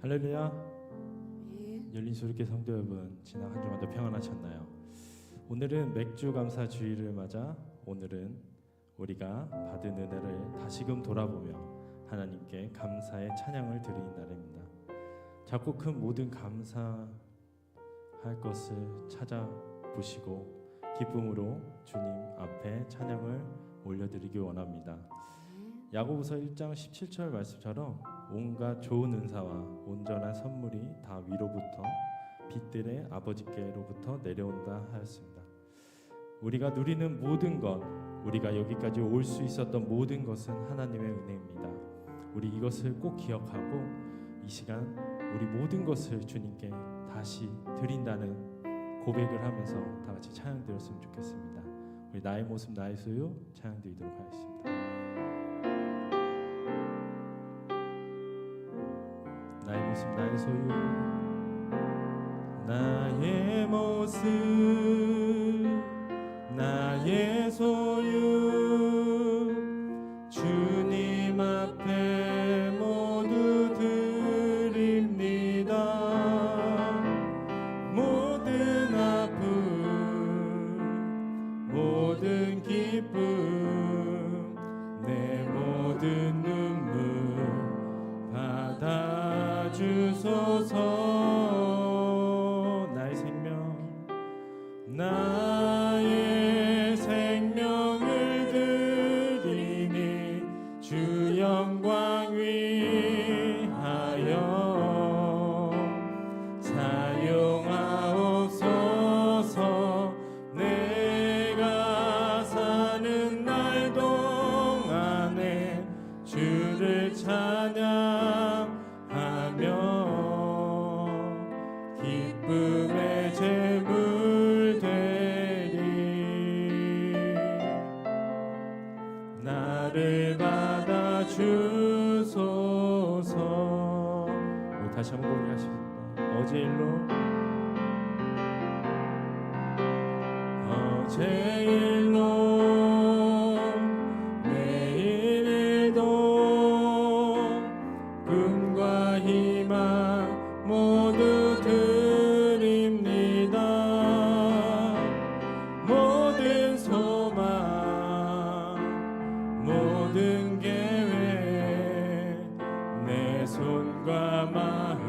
할렐루야. 네. 열린 소리께 성도 여러분, 지난 한 주간도 평안하셨나요? 오늘은 맥주 감사 주일을 맞아 오늘은 우리가 받은 은혜를 다시금 돌아보며 하나님께 감사의 찬양을 드리는 날입니다. 작고 큰 모든 감사할 것을 찾아보시고 기쁨으로 주님 앞에 찬양을 올려드리기 원합니다. 야고보서 1장 17절 말씀처럼 온갖 좋은 은사와 온전한 선물이 다 위로부터 빛들의 아버지께로부터 내려온다 하였습니다. 우리가 누리는 모든 것, 우리가 여기까지 올 수 있었던 모든 것은 하나님의 은혜입니다. 우리 이것을 꼭 기억하고 이 시간 우리 모든 것을 주님께 다시 드린다는 고백을 하면서 다 같이 찬양 드렸으면 좋겠습니다. 우리 나의 모습 나의 소유 찬양 드리도록 하겠습니다. 나의 모습 나의 소유, 나의 모습 나의 소유, 주님 앞에 모두 드립니다. 모든 아픔 모든 기쁨 내 모든 눈물 받아주소서. 나의 생명 나의 생명을 드리니 주 영광 위하여 사용하옵소서. 내가 사는 날 동안에 주를 찬양하며 기쁨의 제물 되리. 나를 받아 주소서. 우리 다시 한번 고백하십니다. 어제 일로 내일 일도 꿈과 희망 모두 드립니다. 모든 소망 모든 계획 내 손과 마음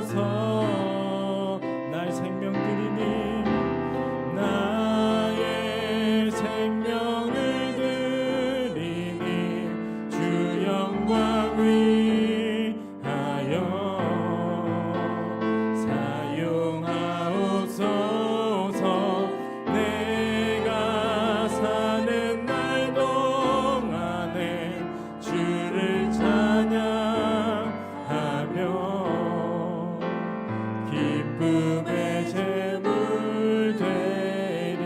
받아주소서. 나의 생명 드리니 나의 생명을 드리니 주 영광 위하여 사용하옵소서. 내가 사는 날 동안에 주를 찬양하며 기쁨의 제물 되리.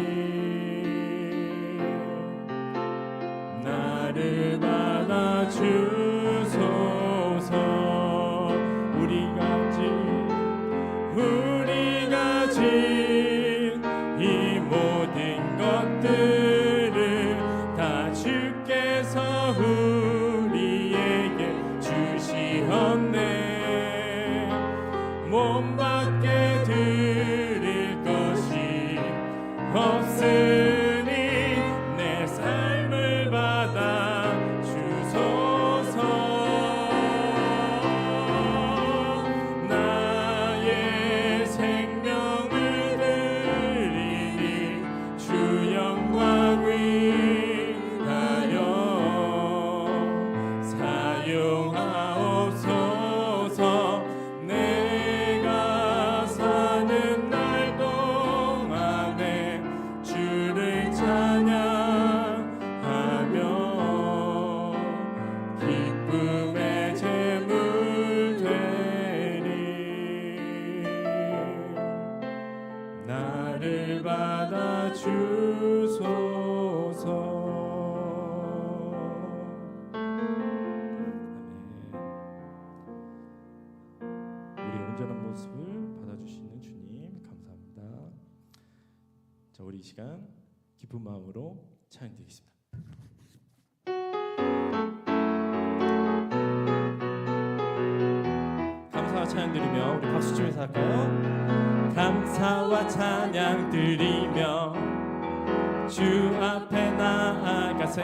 나를 받아 주소서. 우리가 진 이 모든 것들을 다 주께서 우리에게 주시었네. 몸밖에 드릴 것이 없으니 내 삶을 받아 주소서. 나의 생명을 드리니 주 영광 위하여 사용하옵소서. 내가 사는 날 동안에 주를 찬양하며 기쁨의 제물 되리. 나를 받아 주소서. 우리 온전한 모습을 받아주시는 주님 감사합니다. 자, 우리 이 시간 기쁜 마음으로 찬양드리겠습니다. 찬양 드리며 우리 박수 치면서 할까요? 감사와 찬양 드리며 주 앞에 나아가세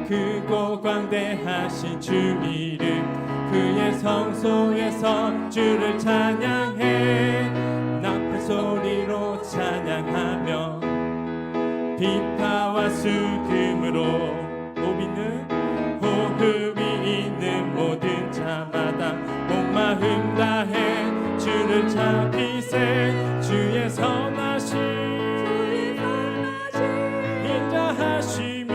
크고 광대하신 주 이름 그의 성소에서 주를 찬양해 나팔 소리로 찬양하며 비파와 수금으로 호흡이 있는 모든 자마다 온 마음 다해 주를 찾기세 주의 선하심 인자하심이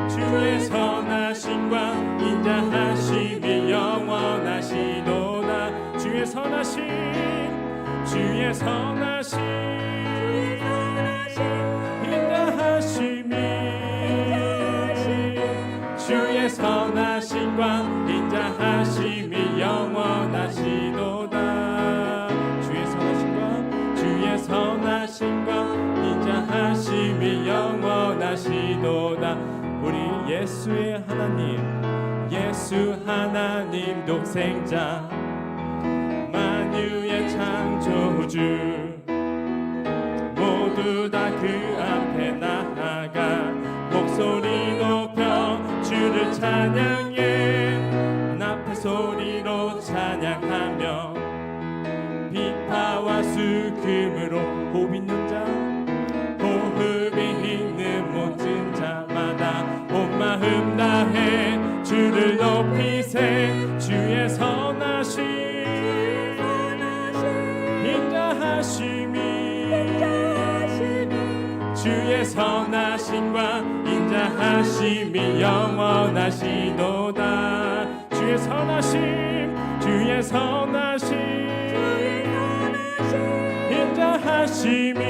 주의 선하심과 인자하심이 영원하시도다 주의 선하심 주의 선하심 인자하심이 주의 선하심과 인자하심이 영원하시도다 주의 선하심과 주의 선하심과 인자하심이 영원하시도다 우리 예수의 하나님 예수 하나님 독생자 만유의 창조주 모두 다 그 앞에 나아가 목소리 높여 주를 찬양해 나팔 소리로 찬양하며 비파와 수금으로 호흡 있는 자 호흡이 있는 모든 자마다 온 마음 다해 주를 높이세 주의 선하심 인자하심이 주의 선하심과 인자하심이 영원하시도다 주의 선하심 주의 선하심 인자하심이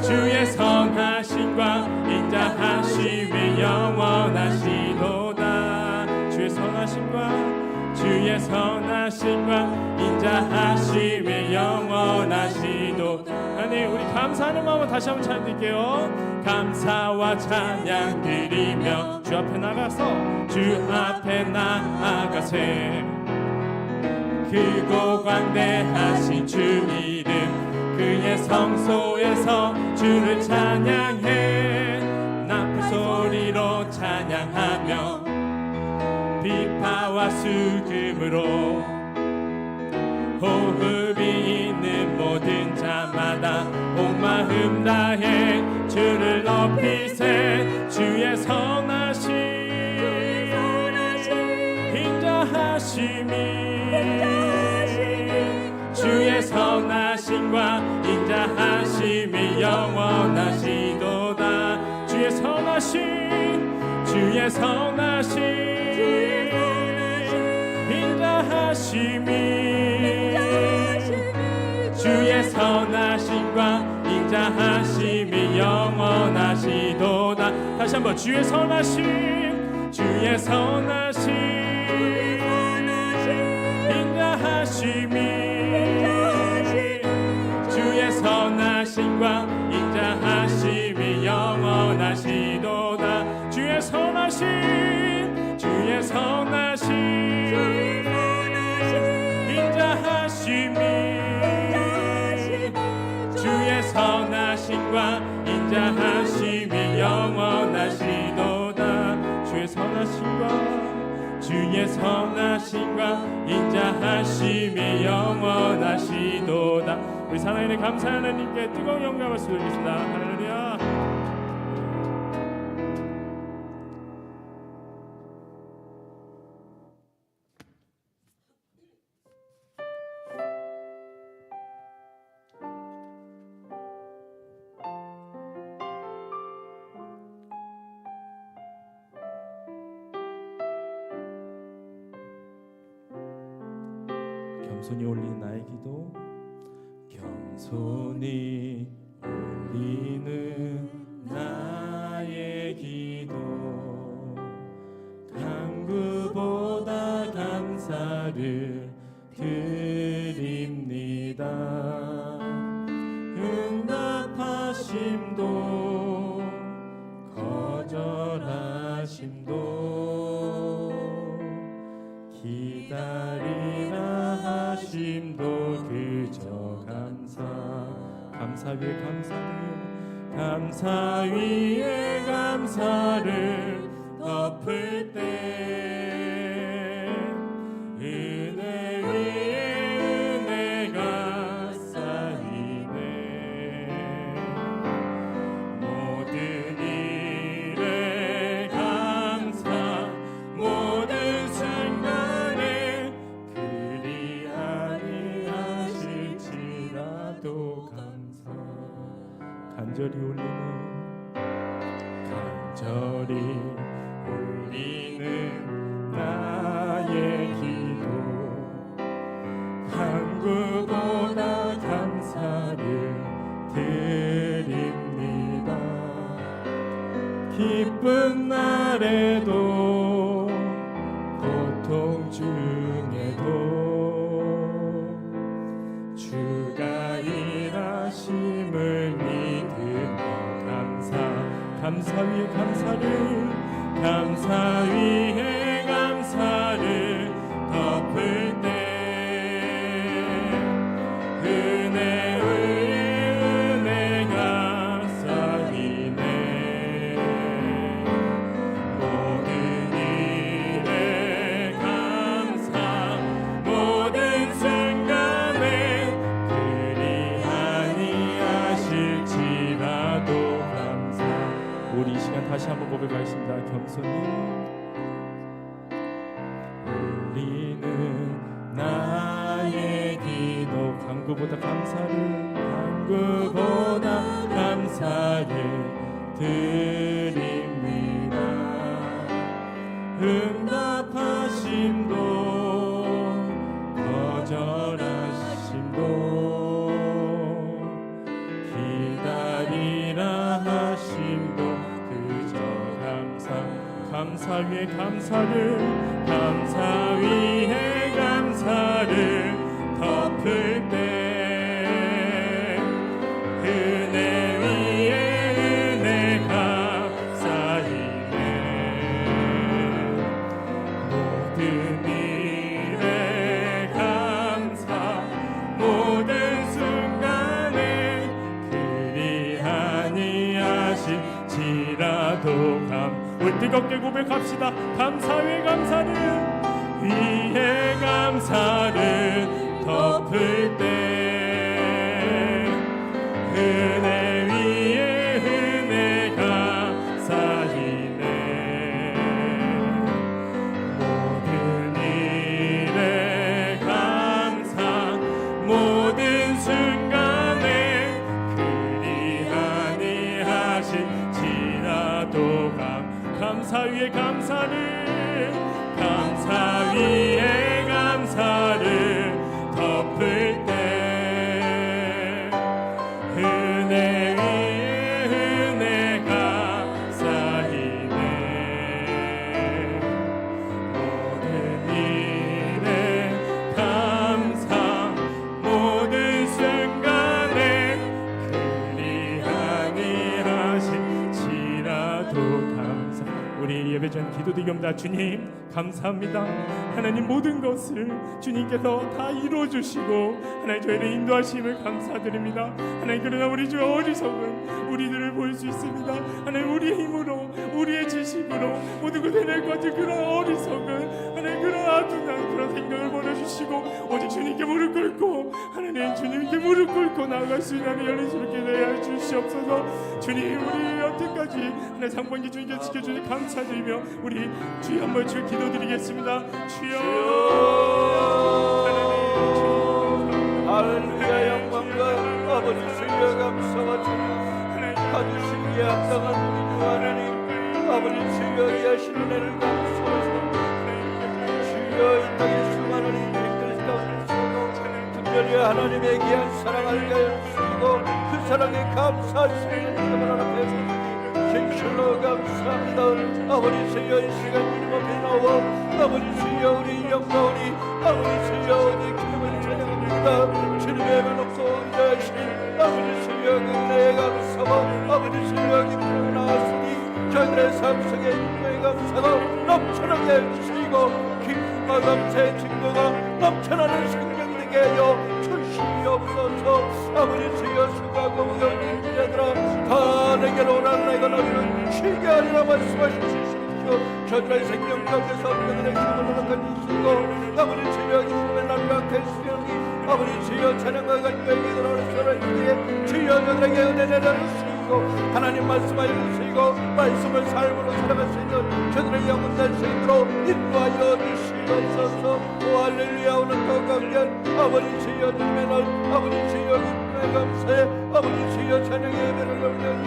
주의 선하심과 인자하심이 영원하시도다 주의 선하심과 주의 선하심과 인자하심이 영원하시도다 하나님 우리 감사하는 마음으로 다시 한번 찬양 드릴게요 감사와 찬양 드리며 주 앞에 나아가세 크고 광대하신 주 이름 그의 성소에서 주를 찬양해 나팔 소리로 찬양하며 비파와 수금으로 호흡이 있는 모든 자마다 온 마음 다해 주를 높이세 주의 선하심 인자하심이 주의 선하심과 인자하심이 영원하시도다 주의 선하심 주의 선하심 인자하심이 주의 선하심과 인자하심이 영원하시도다 다시 한번 주의 선하심 주의 선하심 인자하심이 주의 선하심과 인자하심이 영원하시도다 주의 선하심 주의 선하심 인자하심이 주의 선하심과 인자하심이 영원하시도다 주의 선하심과 주의 선하심과 인자하심이 영원하시도다 우리 사랑하는 감사하는 하나님께 뜨거운 영광을 드리겠습니다 할렐루야 겸손히 올린 나의 기도 겸손히 올리는 나의 기도 간구보다 감사를 드립니다 응답하심도 거절하심도 감사 위에 감사를 감사 위에 감사를 덮을 때 은혜 위에 은혜가 쌓이네 모든 일에 감사 모든 순간에 그리 아니하실지라도 감사 간절히 울리는 나의 기도 간구보다 감사를 드립니다 기쁜 날에도 고통 중에도 주가 일하심을 믿으며 감사 위에 감사를 감사 위에 감사를 덮을 때 은혜 위에 은혜가 쌓이네 모든 일에 감사 모든 순간에 그리 아니하실지라도 감사 우리 이 시간 다시 한번 고백하겠습니다. 겸손히 울리는 나의 기도 간구보다 감사를 드립니다 응답하심도 거절하심도 기다리라 하심도 그저 감사 위에 감사를 덮을 때 은혜 위에 은혜가 쌓이네 모든 일에 감사 모든 순간에 그리 아니하실지라도 우리 뜨겁게 고백합시다. 감사 위에 감사를 덮을 때 은혜 위에 은혜가 쌓이네 모든 일에 감사 모든 순간에 그리 아니하실지라도 감사 위에 감사를 덮을 때 은혜 위에 은혜가 쌓이네 모든 일에 감사 모든 순간에 그리 아니하실지라도 감사 우리 예배전 기도드립니다. 주님 감사합니다. 하나님 모든 것을 주님께서 다 이루어주시고 하나님 저희를 인도하심을 감사드립니다. 하나님 그러나 우리 주 어리석은 우리들을 볼 수 있습니다. 하나님 우리의 힘으로 우리의 지식으로 모든 것을 해낼 것 같은 그런 어리석은 하나님 그런 아둔한 그런 생각을 버려주시고 오직 주님께 무릎 꿇고 하나님 주님께 무릎 꿇고 나아갈 수 있는 열린심을 내어 주시옵소서. 주님 우리 여태까지 하나님 상반기 주님께 지켜주니 감사드리며 우리 주여 한번 주 기도드리겠습니다. 주여 할렐루야 영광과 아버지 주여 감사와 찬양 가두시기에 합당한 우리 주 하나님 아버지 주여 이 하시는 은혜를 감사하소 주여 이 땅에 수많은 인생들 가운데서도 특별히 하나님의 귀한 사랑을 위하여 주시고 그 사랑에 감사하시는 여러분 앞에 진실로 감사합니다. 아버지 주여 이 시간 주님 앞에 나와 아버지 주여 우리 영광이 아버지 주여 우리 기쁨을 찬양합니다. 주님의 은혜롭고 위대하신 아버지 주여 그 은혜에 감사와 아버지 주여 기쁨을 나왔으니 저희들의 삶 속에 기쁨의 감사가 넘쳐나게 해주시고 기쁨과 감사의 증거가 넘쳐나는 생명이 되게 하여 주시옵소서. 주시옵소서. 아버지 주여 수고하고 무거운 자들아 다 내게로 오라. 내가 너희를 쉬게 하리라 말씀하시옵소서. 저들의 생명 가운데서 우리들의 힘을 가지시고 아버지 주여 이스라엘 나라가 되시려니 아버지 주여 찬양과 간구에게 들어오는 이에 주여 저들에게 은혜를 주시고 하나님 말씀하여 주시고 말씀을 삶으로 살아갈 수 있는 저들의 영혼 될 수 있도록 인도하여 주시옵소서. 오 할렐루야. 오늘 또 강연 아버지 주여 주님의 날 아버지 주여 기쁨에 감사해 아버지 주여 찬양의 예배를 올려니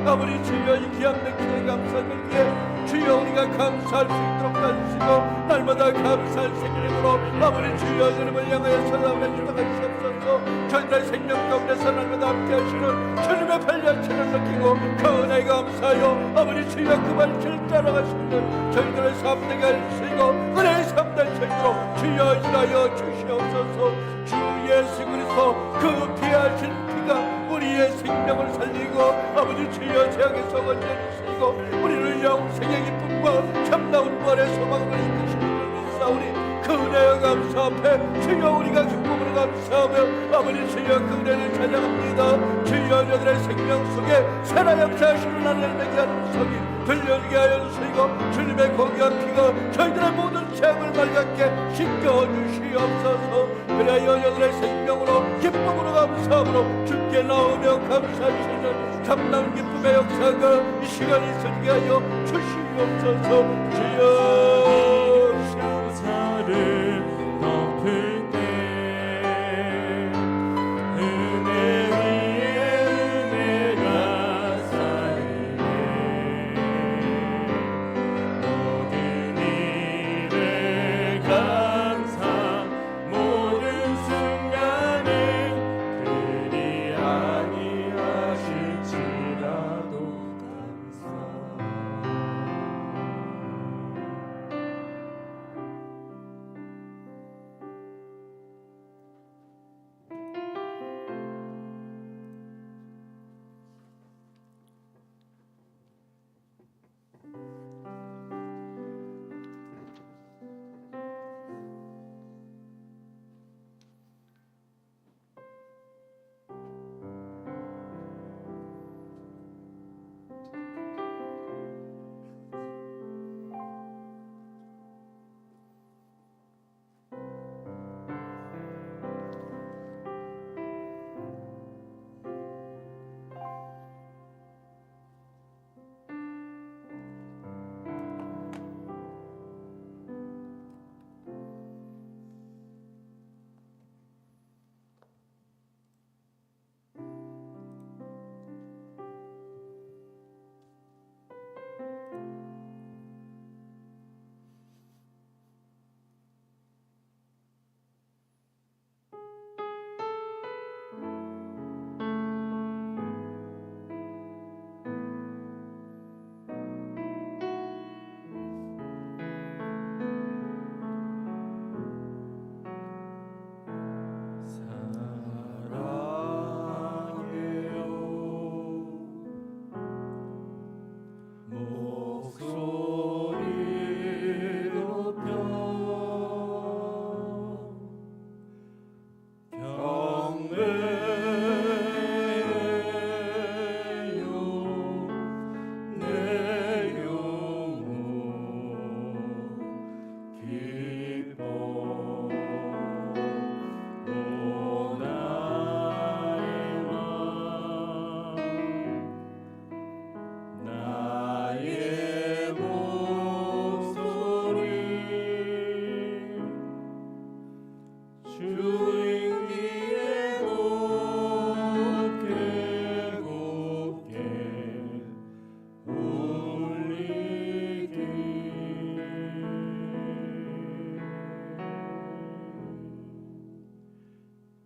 아버지 주여 이 귀한 맥주에 감사드리기에 주여 우리가 감사할 수 있도록 하시고 날마다 감사할 생명으로 아버지 주여 주님을 향하여 찾아오는 주가 있옵소서. 저희들의 생명 가운데서 날마다 함께 하시는 주님의 발자취를 느끼고 그 은혜에 감사하여 아버지 주여 그 발길을 따라갈 수 있는 저희들의 삶 되게 해주시고 은혜의 삶 될 수 있도록 주여 인하여 주시옵소서. 주 예수 그리스도 그 피하신 피가 우리의 생명을 살리고 아버지 주여 죄악에서 건져주시고 우리를 영생의 기쁨과 참다운 부활의 소망을 이끄시는 믿사오니 그 은혜와 감사 앞에 주여 우리가 기쁨으로 감사하며 아버지 주여 그 은혜를 찬양합니다. 주여 저들의 생명 속에 새나 역사하시는 하나님을 되게 하는 성이 들려지게 하여 주시고 주님의 고귀한 피가 저희들의 모든 죄악을 맑게 씻겨주시옵소서. 그래야 저들의 생명으로 기쁨으로 감사함으로 주께 나오며 감사하시는 참나운 기쁨의 역사가 이 시간에 있게 하여 주시옵소서. 주여 감사를 덮을 때 은혜 위에 은혜가 쌓이네. 모든 일에 감사 모든 순간에 그리 아니하실지라도 감사.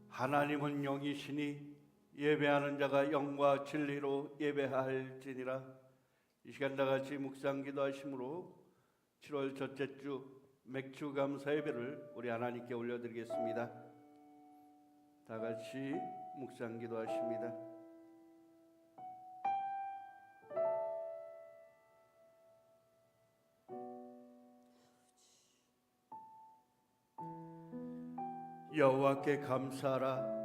하나님은 영이시니 예배하는 자가 영과 진리로 예배할지니라. 이 시간 다같이 묵상 기도하심으로 7월 첫째 주 맥주 감사 예배를 우리 하나님께 올려드리겠습니다. 다같이 묵상 기도하십니다. 여호와께 감사하라.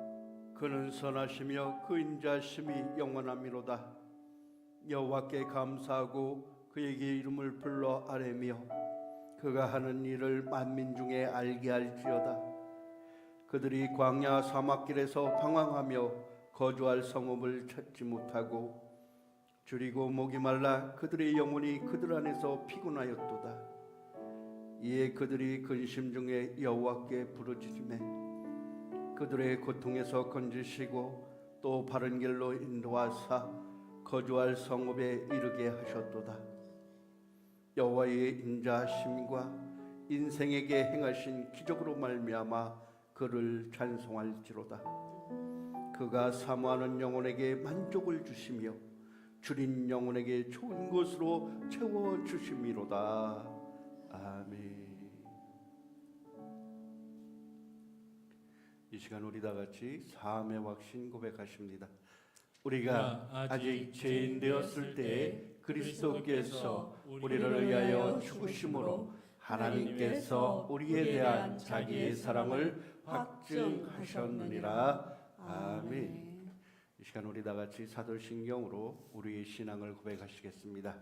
그는 선하시며 그 인자심이 영원함이로다. 여호와께 감사하고 그에게 이름을 불러 아뢰며 그가 하는 일을 만민 중에 알게 할지어다. 그들이 광야 사막길에서 방황하며 거주할 성읍을 찾지 못하고 줄이고 목이 말라 그들의 영혼이 그들 안에서 피곤하였도다. 이에 그들이 근심 중에 여호와께 부르짖으매 그들의 고통에서 건지시고 또 바른 길로 인도하사 거주할 성읍에 이르게 하셨도다. 여호와의 인자하심과 인생에게 행하신 기적으로 말미암아 그를 찬송할지로다. 그가 사모하는 영혼에게 만족을 주시며 줄인 영혼에게 좋은 것으로 채워주심이로다. 아멘. 이 시간 우리 다 같이 사함의 확신 고백하십니다. 우리가 아직 죄인 되었을 때에 그리스도께서 우리를 위하여 죽으심으로 하나님께서 우리에 대한 자기의 사랑을 확증하셨느니라. 아멘. 이 시간 우리 다 같이 사도신경으로 우리의 신앙을 고백하시겠습니다.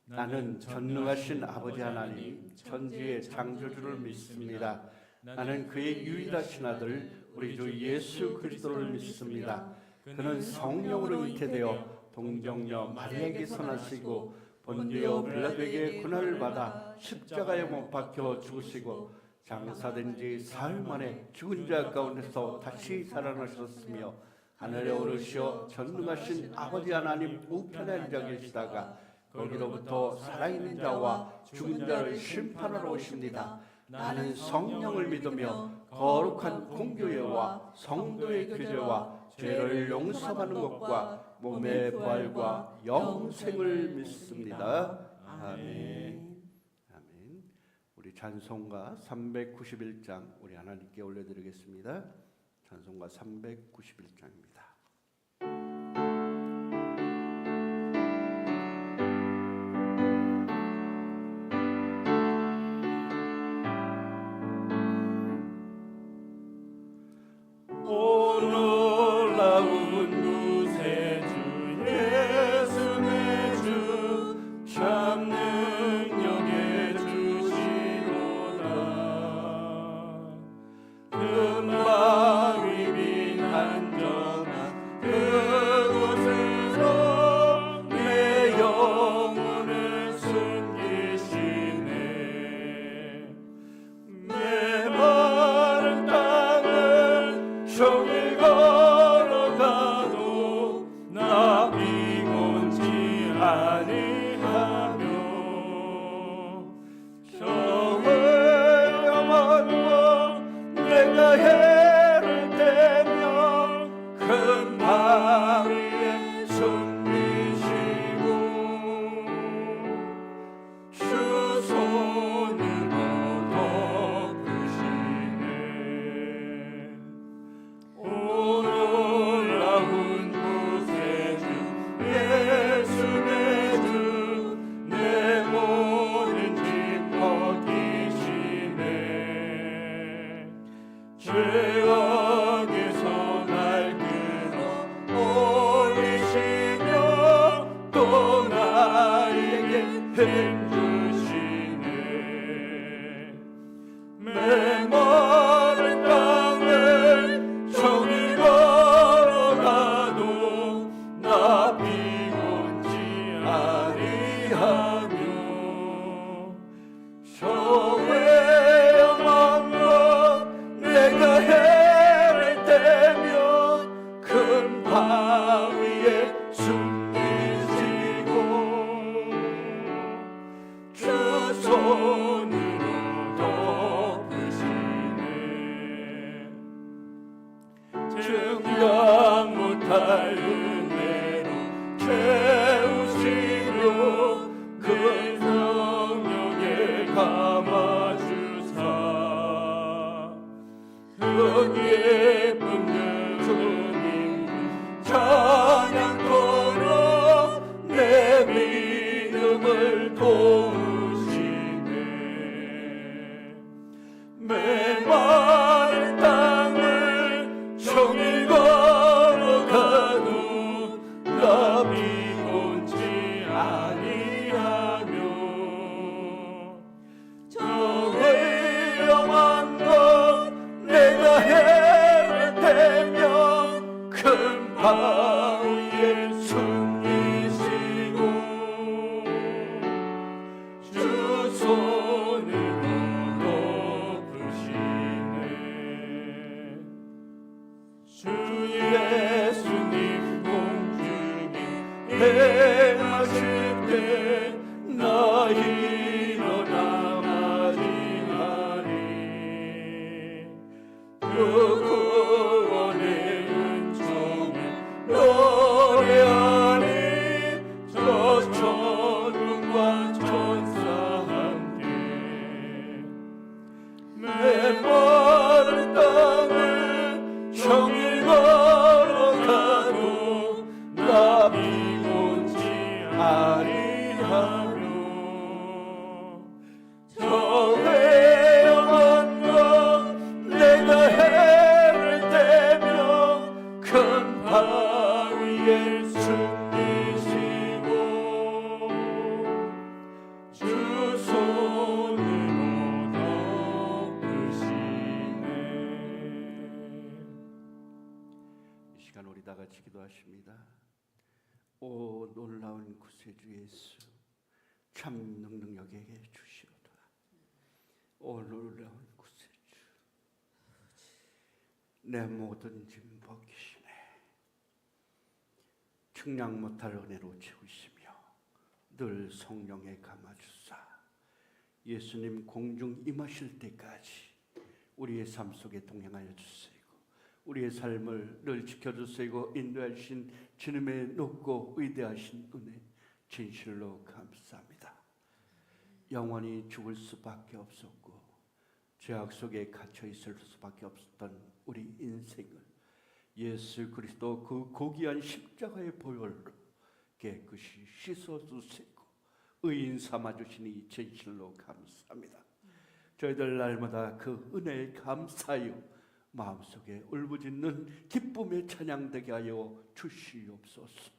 나는 전능하신 아버지 하나님 천지의 창조주를 믿습니다. 나는 그의 유일하신 아들 우리 주 예수 그리스도를 믿습니다. 그는 성령으로 잉태되어 동정녀 마리아에게서 나시고 본디오 빌라도에게 고난을 받아 십자가에 못 박혀 죽으시고 장사된 지 사흘 만에 죽은 자 가운데서 다시 살아나셨으며 하늘에 오르시어 전능하신 아버지 하나님 우편에 앉아 계시다가 거기로부터 살아있는 자와 죽은 자를 심판하러 오십니다. 나는 성령을 믿으며 거룩한 공교회와 성도의 교제와 죄를 용서받는 것과 몸의 부활과 영생을 믿습니다. 아멘. 아멘. 우리 찬송가 391장 우리 하나님께 올려드리겠습니다. 찬송가 391장입니다. 종일 걸어가도 나 피곤치 아니하며 정을영원과 내가 해를 대며 큰 방 위에 숨기시고 주 손으로 덮으시네. 놀라운 구세주 예수 내 주 내 모든 짐 벗기시네. 죄악에서 날 끌어 올리시며 또 나에게 힘 주시네. 메마른 땅을 종일 걸어가도 나 피곤치 아니하며 성의 영광과 내가 해를 대며 큰 방 위에 숨기시고 주 손으로 덮으시네. 증량 못할 은혜로 채우시며 그 성령에 감아주사 그 예쁜 주님 찬양토록 내 믿음을 도우시네. 메마른 땅을 종일 일어나 맞이하리. 그 구원의 은총을 노래하리. 저 천군과 천사 함께 메마른 땅을 정일 걸어가도 나 비곤치 아니하며 저 회영한과 내가 해를 대며 큰 바위에 숨기시고 주 손으로 덮으시네. 이 시간 우리 다 같이 기도하십니다. 오 놀라운 구세주 예수, 참 능력에게 주시오다. 오 놀라운 구세주, 내 모든 짐 벗기시네. 측량 못할 은혜로 채우시며 늘 성령에 감아주사 예수님 공중 임하실 때까지 우리의 삶 속에 동행하여 주시고 우리의 삶을 늘 지켜주시고 인도하신 주님의 높고 위대하신 은혜 진실로 감사합니다. 영원히 죽을 수밖에 없었고 죄악 속에 갇혀 있을 수밖에 없었던 우리 인생을 예수 그리스도 그 고귀한 십자가의 보혈로 깨끗이 씻어주시고 의인 삼아주시니 진실로 감사합니다. 저희들 날마다 그 은혜에 감사하여 마음속에 울부짖는 기쁨의 찬양되게 하여 주시옵소서.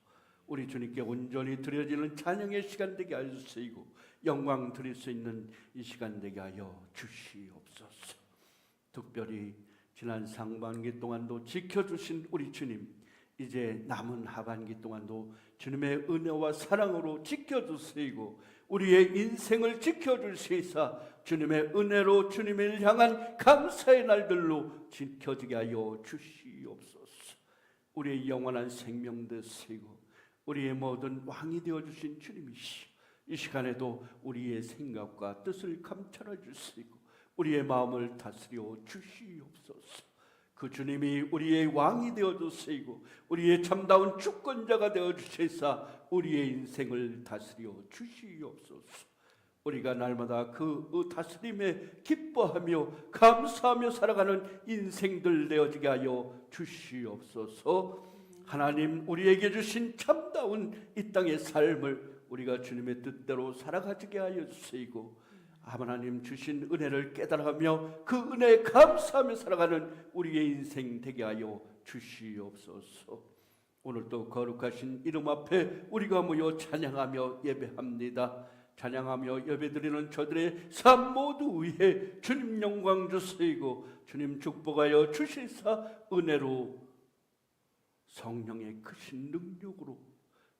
우리 주님께 온전히 드려지는 찬양의 시간 되게 하여 주시고 영광 드릴 수 있는 이 시간 되게 하여 주시옵소서. 특별히 지난 상반기 동안도 지켜주신 우리 주님, 이제 남은 하반기 동안도 주님의 은혜와 사랑으로 지켜주시고 우리의 인생을 지켜주시사 주님의 은혜로 주님을 향한 감사의 날들로 지켜지게 하여 주시옵소서. 우리의 영원한 생명 되시고 우리의 모든 왕이 되어주신 주님이시오. 이 시간에도 우리의 생각과 뜻을 감찰해 주시고 우리의 마음을 다스려 주시옵소서. 그 주님이 우리의 왕이 되어주시고 우리의 참다운 주권자가 되어주시사 우리의 인생을 다스려 주시옵소서. 우리가 날마다 그 다스림에 기뻐하며 감사하며 살아가는 인생들 되어지게 하여 주시옵소서. 하나님 우리에게 주신 참다운 이 땅의 삶을 우리가 주님의 뜻대로 살아가지게 하여 주시고 하나님 주신 은혜를 깨달아가며 그 은혜에 감사하며 살아가는 우리의 인생 되게 하여 주시옵소서. 오늘도 거룩하신 이름 앞에 우리가 모여 찬양하며 예배합니다. 찬양하며 예배드리는 저들의 삶 모두 위에 주님 영광 주시고 주님 축복하여 주시사 은혜로 성령의 크신 능력으로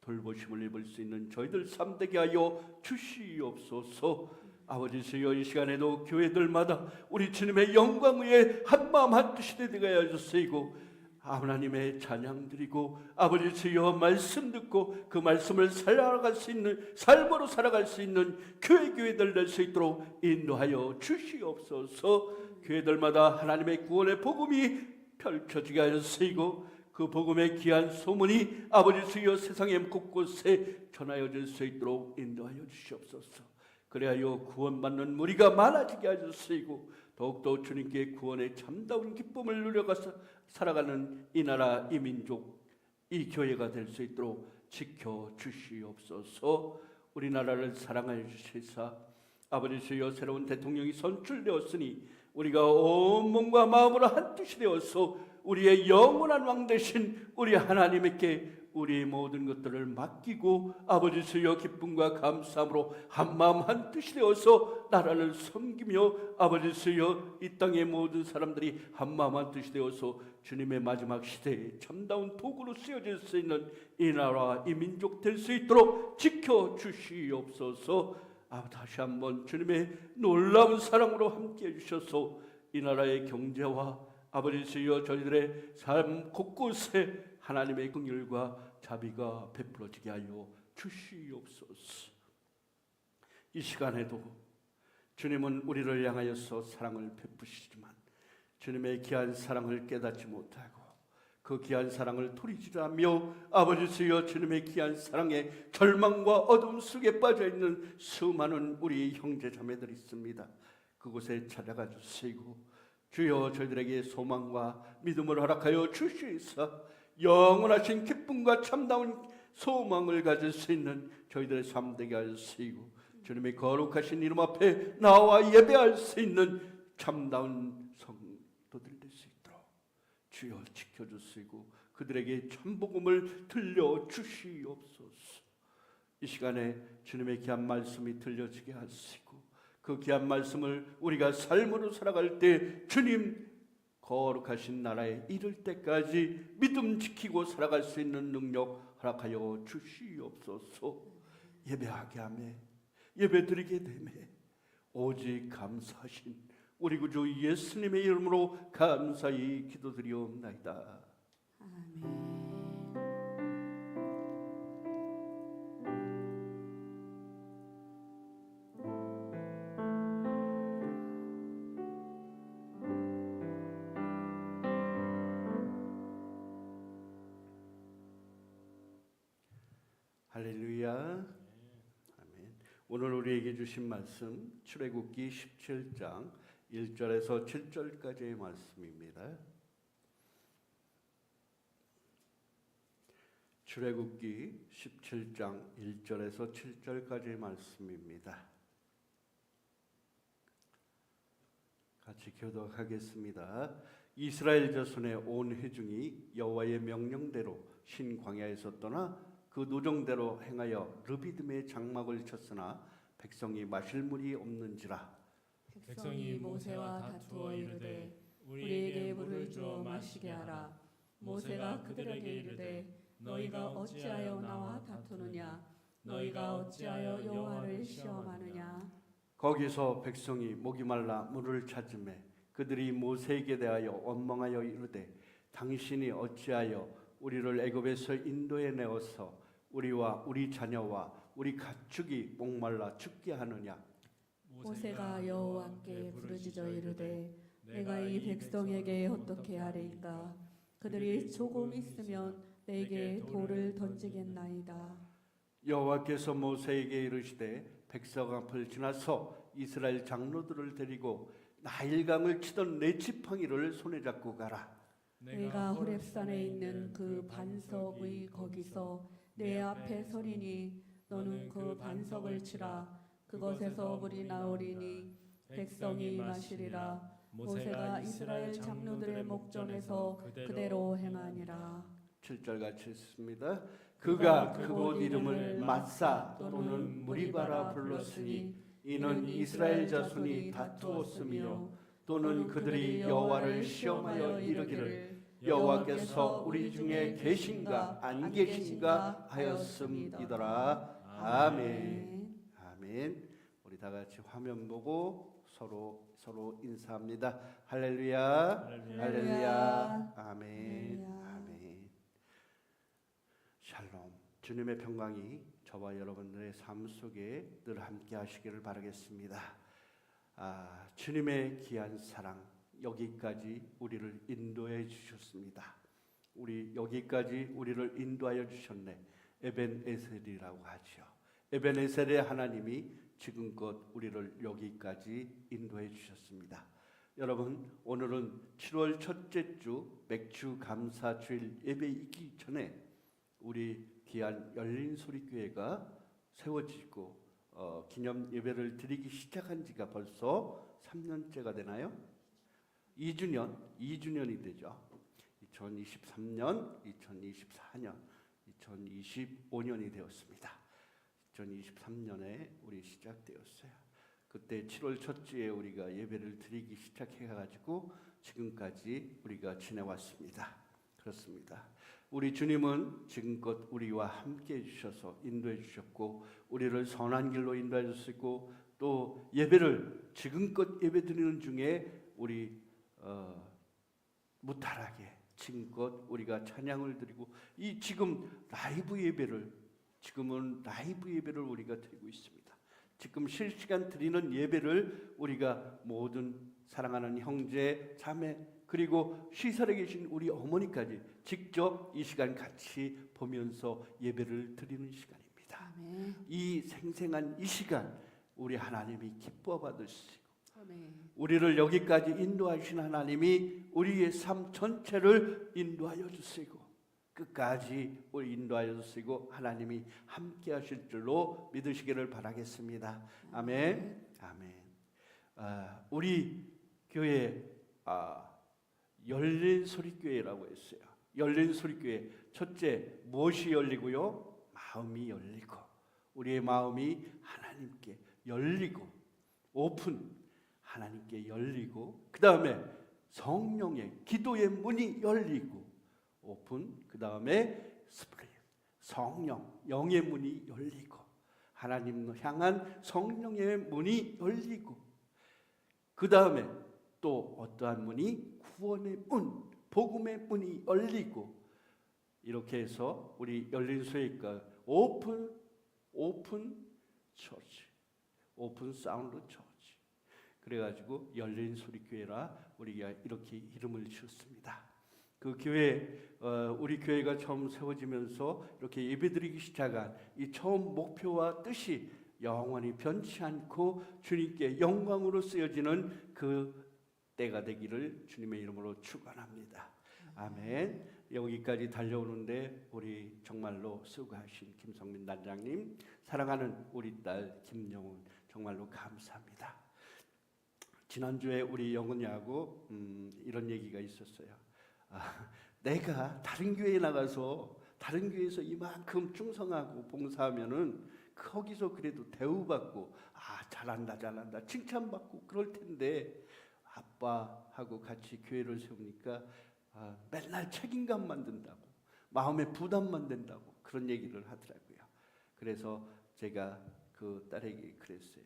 돌보심을 입을 수 있는 저희들 삶 되게 하여 주시옵소서. 아버지시여 이 시간에도 교회들마다 우리 주님의 영광 위에 한마음 한뜻이 되게 하여 주시고 하나님의 찬양 드리고 아버지시여 말씀 듣고 그 말씀을 살아갈 수 있는 삶으로 살아갈 수 있는 교회들 될 수 있도록 인도하여 주시옵소서. 교회들마다 하나님의 구원의 복음이 펼쳐지게 하여 주시고 그 복음의 귀한 소문이 아버지시여 세상의 곳곳에 전하여질 수 있도록 인도하여 주시옵소서. 그래야 구원받는 무리가 많아지게 하시고 더욱더 주님께 구원의 참다운 기쁨을 누려가서 살아가는 이 나라 이 민족 이 교회가 될 수 있도록 지켜주시옵소서. 우리나라를 사랑하여 주시사 아버지시여 새로운 대통령이 선출되었으니 우리가 온 몸과 마음으로 한뜻이 되어서 우리의 영원한 왕 되신 우리 하나님께 우리의 모든 것들을 맡기고 아버지시여 기쁨과 감사함으로 한마음 한뜻이 되어서 나라를 섬기며 아버지시여 이 땅의 모든 사람들이 한마음 한뜻이 되어서 주님의 마지막 시대에 참다운 도구로 쓰여질 수 있는 이 나라 이 민족 될 수 있도록 지켜주시옵소서. 다시 한번 주님의 놀라운 사랑으로 함께해 주셔서 이 나라의 경제와 아버지시여 저희들의 삶 곳곳에 하나님의 긍휼과 자비가 베풀어지게 하여 주시옵소서. 이 시간에도 주님은 우리를 향하여서 사랑을 베푸시지만 주님의 귀한 사랑을 깨닫지 못하고 그 귀한 사랑을 토리질하며 아버지 주여 주님의 귀한 사랑에 절망과 어둠 속에 빠져있는 수많은 우리 형제 자매들이 있습니다. 그곳에 찾아가 주시고 주여 저희들에게 소망과 믿음을 허락하여 주시사 영원하신 기쁨과 참다운 소망을 가질 수 있는 저희들의 삶 되게 하시고 주님의 거룩하신 이름 앞에 나와 예배할 수 있는 참다운 성도들 될 수 있도록 주여 지켜주시고 그들에게 참복음을 들려주시옵소서. 이 시간에 주님의 귀한 말씀이 들려지게 하시고 그 귀한 말씀을 우리가 삶으로 살아갈 때 주님 거룩하신 나라에 이를 때까지 믿음 지키고 살아갈 수 있는 능력 허락하여 주시옵소서. 예배하게 하며 예배드리게 되매 오직 감사하신 우리 구주 예수님의 이름으로 감사히 기도드리옵나이다. 아멘. 할렐루야. 아멘. 오늘 우리에게 주신 말씀 출애굽기 17장 1절에서 7절까지의 말씀입니다. 출애굽기 17장 1절에서 7절까지의 말씀입니다. 같이 교독하겠습니다. 이스라엘 자손의 온 회중이 여호와의 명령대로 신 광야에서 떠나 그 노정대로 행하여 르비딤의 장막을 쳤으나 백성이 마실 물이 없는지라. 백성이 모세와 다투어 이르되 우리에게 물을 주어 마시게 하라. 모세가 그들에게 이르되 너희가 어찌하여 나와 다투느냐? 너희가 어찌하여 여호와를 시험하느냐? 거기서 백성이 목이 말라 물을 찾으매 그들이 모세에게 대하여 원망하여 이르되 당신이 어찌하여 우리를 애굽에서 인도해 내어서 우리와 우리 자녀와 우리 가축이 목말라 죽게 하느냐? 모세가 여호와께 부르짖어 이르되 내가 이 백성에게 어떻게 하리이까? 그들이 조금 있으면 내게 돌을 던지겠나이다. 여호와께서 모세에게 이르시되 백성 앞을 지나서 이스라엘 장로들을 데리고 나일강을 치던 네 지팡이를 손에 잡고 가라. 내가 호렙산에 있는 그 반석의 거기서 내 앞에 서리니 너는 그 반석을 치라. 그것에서 물이 나오리니 백성이 마시리라. 모세가 이스라엘 장로들의 목전에서 그대로 행하니라. 7절 같이 읽습니다. 그가 그곳 이름을 마사 또는 무리바라 불렀으니 이는 이스라엘 자손이 다투었으며 또는 그들이 여호와를 시험하여 이르기를 여호와께서 우리 중에 계신가 안 계신가 하였음이더라. 아멘. 아멘. 우리 다 같이 화면 보고 서로 인사합니다. 할렐루야. 할렐루야. 아멘. 아멘. 샬롬. 주님의 평강이 저와 여러분들의 삶 속에 늘 함께 하시기를 바라겠습니다. 주님의 귀한 사랑 여기까지 우리를 인도해 주셨습니다. 우리 여기까지 우리를 인도하여 주셨네. 에벤에셀이라고 하죠. 에벤에셀의 하나님이 지금껏 우리를 여기까지 인도해 주셨습니다. 여러분, 오늘은 7월 첫째 주 맥주 감사 주일 예배 있기 전에 우리 귀한 열린소리교회가 세워지고 기념 예배를 드리기 시작한 지가 벌써 3년째가 되나요? 2주년이 되죠. 2023년, 2024년, 2025년이 되었습니다. 2023년에 우리 시작되었어요. 그때 7월 첫 주에 우리가 예배를 드리기 시작해가지고 지금까지 우리가 지내왔습니다. 그렇습니다. 우리 주님은 지금껏 우리와 함께 해주셔서 인도해 주셨고 우리를 선한 길로 인도해 주시고 또 예배를 지금껏 예배 드리는 중에 우리 무탈하게 지금껏 우리가 찬양을 드리고 지금은 라이브 예배를 우리가 드리고 있습니다. 지금 실시간 드리는 예배를 우리가 모든 사랑하는 형제, 자매 그리고 시설에 계신 우리 어머니까지 직접 이 시간 같이 보면서 예배를 드리는 시간입니다. 아멘. 이 생생한 이 시간 우리 하나님이 기뻐 받으시고 아멘. 우리를 여기까지 인도하신 하나님이 우리의 삶 전체를 인도하여 주시고 끝까지 우리 인도하여 주시고 하나님이 함께 하실 줄로 믿으시기를 바라겠습니다. 아멘. 아멘. 우리 교회 열린 소리교회라고 했어요. 열린 소리교회 첫째 무엇이 열리고요? 마음이 열리고 우리의 마음이 하나님께 열리고 오픈 하나님께 열리고 그 다음에 성령의 기도의 문이 열리고 오픈 그 다음에 스프레이 성령 영의 문이 열리고 하나님을 향한 성령의 문이 열리고 그 다음에 또 어떠한 문이 구원의 문 복음의 문이 열리고 이렇게 해서 우리 열린 소리가 오픈 처치 오픈 사운드 처치 그래가지고 열린 소리 교회라 우리가 이렇게 이름을 지었습니다. 그 교회 우리 교회가 처음 세워지면서 이렇게 예배드리기 시작한 이 처음 목표와 뜻이 영원히 변치 않고 주님께 영광으로 쓰여지는 그 때가 되기를 주님의 이름으로 축원합니다. 아멘. 여기까지 달려오는데 우리 정말로 수고하신 김성민 단장님, 사랑하는 우리 딸 김영훈 정말로 감사합니다. 지난주에 우리 영훈이하고 이런 얘기가 있었어요. 내가 다른 교회에 나가서 다른 교회에서 이만큼 충성하고 봉사하면은 거기서 그래도 대우받고 잘한다 칭찬받고 그럴 텐데 아빠하고 같이 교회를 세우니까 맨날 책임감만 든다고 마음에 부담만 된다고 그런 얘기를 하더라고요. 그래서 제가 그 딸에게 그랬어요.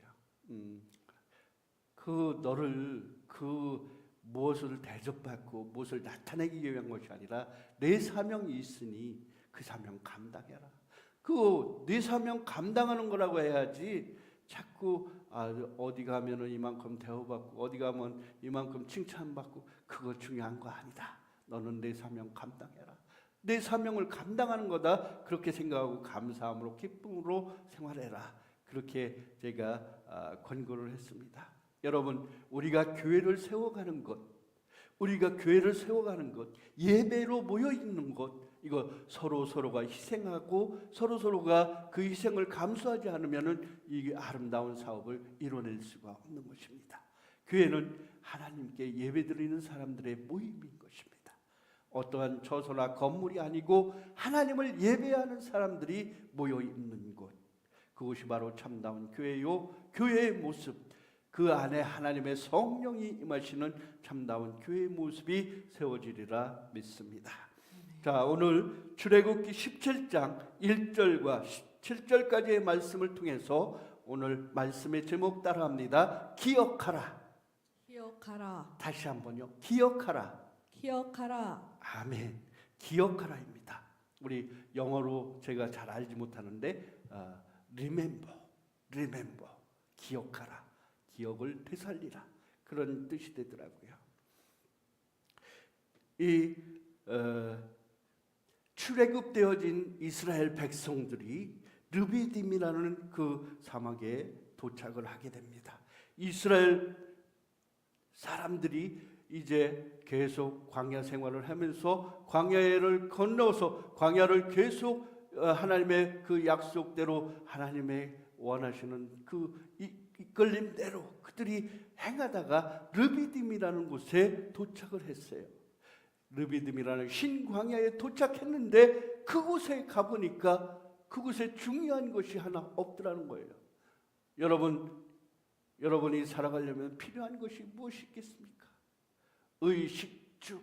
너를 무엇을 대접받고 무엇을 나타내기 위한 것이 아니라 내 사명이 있으니 그 사명 감당해라. 내 사명 감당하는 거라고 해야지 자꾸 어디 가면은 이만큼 대우받고 어디 가면 이만큼 칭찬받고 그거 중요한 거 아니다. 너는 내 사명 감당해라. 내 사명을 감당하는 거다. 그렇게 생각하고 감사함으로 기쁨으로 생활해라. 그렇게 제가 권고를 했습니다. 여러분 우리가 교회를 세워가는 것 예배로 모여있는 것 이거 서로가 희생하고 서로가 그 희생을 감수하지 않으면은 이 아름다운 사업을 이뤄낼 수가 없는 것입니다. 교회는 하나님께 예배드리는 사람들의 모임인 것입니다. 어떠한 처소나 건물이 아니고 하나님을 예배하는 사람들이 모여있는 곳 그것이 바로 참다운 교회요 교회의 모습 그 안에 하나님의 성령이 임하시는 참다운 교회의 모습이 세워지리라 믿습니다. 자, 오늘 출애굽기 17장 1절과 7절까지의 말씀을 통해서 오늘 말씀의 제목 따라합니다. 기억하라. 다시 한번요. 기억하라. 아멘. 기억하라입니다. 우리 영어로 제가 잘 알지 못하는데 remember 기억하라. 기억을 되살리라 그런 뜻이 되더라고요. 이 출애굽되어진 이스라엘 백성들이 르비딤이라는 그 사막에 도착을 하게 됩니다. 이스라엘 사람들이 이제 계속 광야 생활을 하면서 광야를 건너서 광야를 계속 하나님의 그 약속대로 하나님의 원하시는 그 이끌림대로 그들이 행하다가 르비딤이라는 곳에 도착을 했어요. 르비딤이라는 신광야에 도착했는데 그곳에 가보니까 그곳에 중요한 것이 하나 없더라는 거예요. 여러분이 살아가려면 필요한 것이 무엇이 있겠습니까? 의식주.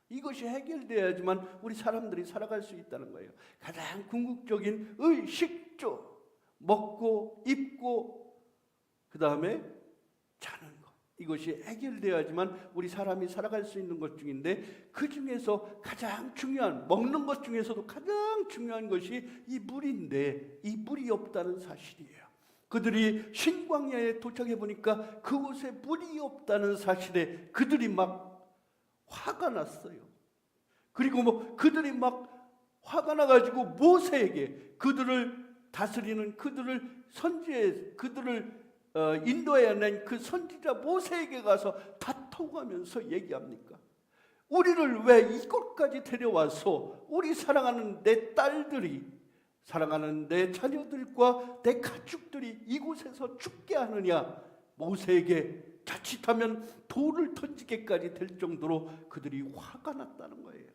이것이 해결돼야지만 우리 사람들이 살아갈 수 있다는 거예요. 가장 궁극적인 의식주. 먹고 입고 그 다음에 자는 것 이것이 해결되어야지만 우리 사람이 살아갈 수 있는 것 중인데 그 중에서 가장 중요한 먹는 것 중에서도 가장 중요한 것이 이 물인데 이 물이 없다는 사실이에요. 그들이 신광야에 도착해 보니까 그곳에 물이 없다는 사실에 그들이 막 화가 났어요. 그리고 그들이 막 화가 나가지고 모세에게 그들을 다스리는 그들을 인도해야 낸 그 선지자 모세에게 가서 다퉈가면서 얘기합니까? 우리를 왜 이곳까지 데려와서 우리 사랑하는 내 딸들이, 사랑하는 내 자녀들과 내 가축들이 이곳에서 죽게 하느냐? 모세에게 자칫하면 돌을 던지게까지 될 정도로 그들이 화가 났다는 거예요.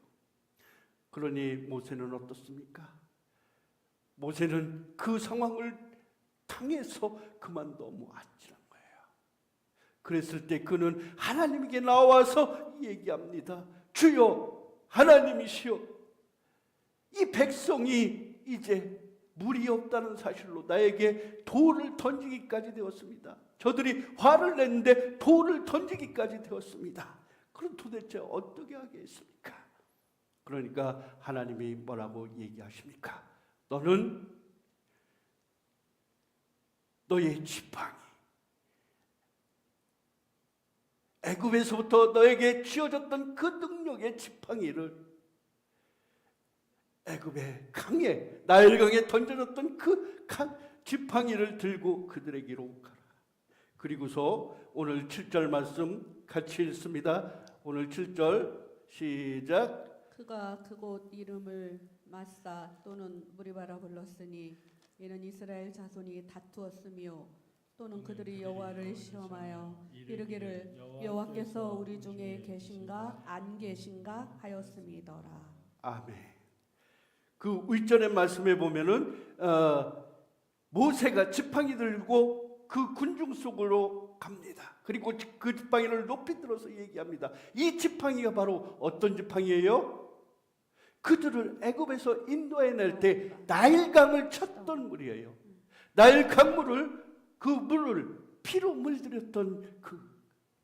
그러니 모세는 어떻습니까? 모세는 그 상황을 당해서 그만 너무 아찔한 거예요. 그랬을 때 그는 하나님에게 나와서 얘기합니다. 주여, 하나님이시여, 이 백성이 이제 물이 없다는 사실로 나에게 돌을 던지기까지 되었습니다. 저들이 화를 냈는데 돌을 던지기까지 되었습니다. 그럼 도대체 어떻게 하겠습니까? 그러니까 하나님이 뭐라고 얘기하십니까? 너는 너의 지팡이, 애굽에서부터 너에게 쥐어졌던 그 능력의 지팡이를 애굽의 강에, 나일강에 던져졌던 그 지팡이를 들고 그들에게로 가라. 그리고서 오늘 7절 말씀 같이 읽습니다. 오늘 7절 시작. 그가 그곳 이름을 마사 또는 무리바라 불렀으니 이는 이스라엘 자손이 다투었으며 또는 그들이 여호와를 시험하여 이르기를 여호와께서 우리 중에 계신가 안 계신가 하였음이더라. 아멘. 그 윗전의 말씀에 보면은 모세가 지팡이 들고 그 군중 속으로 갑니다. 그리고 그 지팡이를 높이 들어서 얘기합니다. 이 지팡이가 바로 어떤 지팡이예요? 그들을 애굽에서 인도해낼 때 나일강을 쳤던 물이에요. 나일 강물을, 그 물을 피로 물들였던 그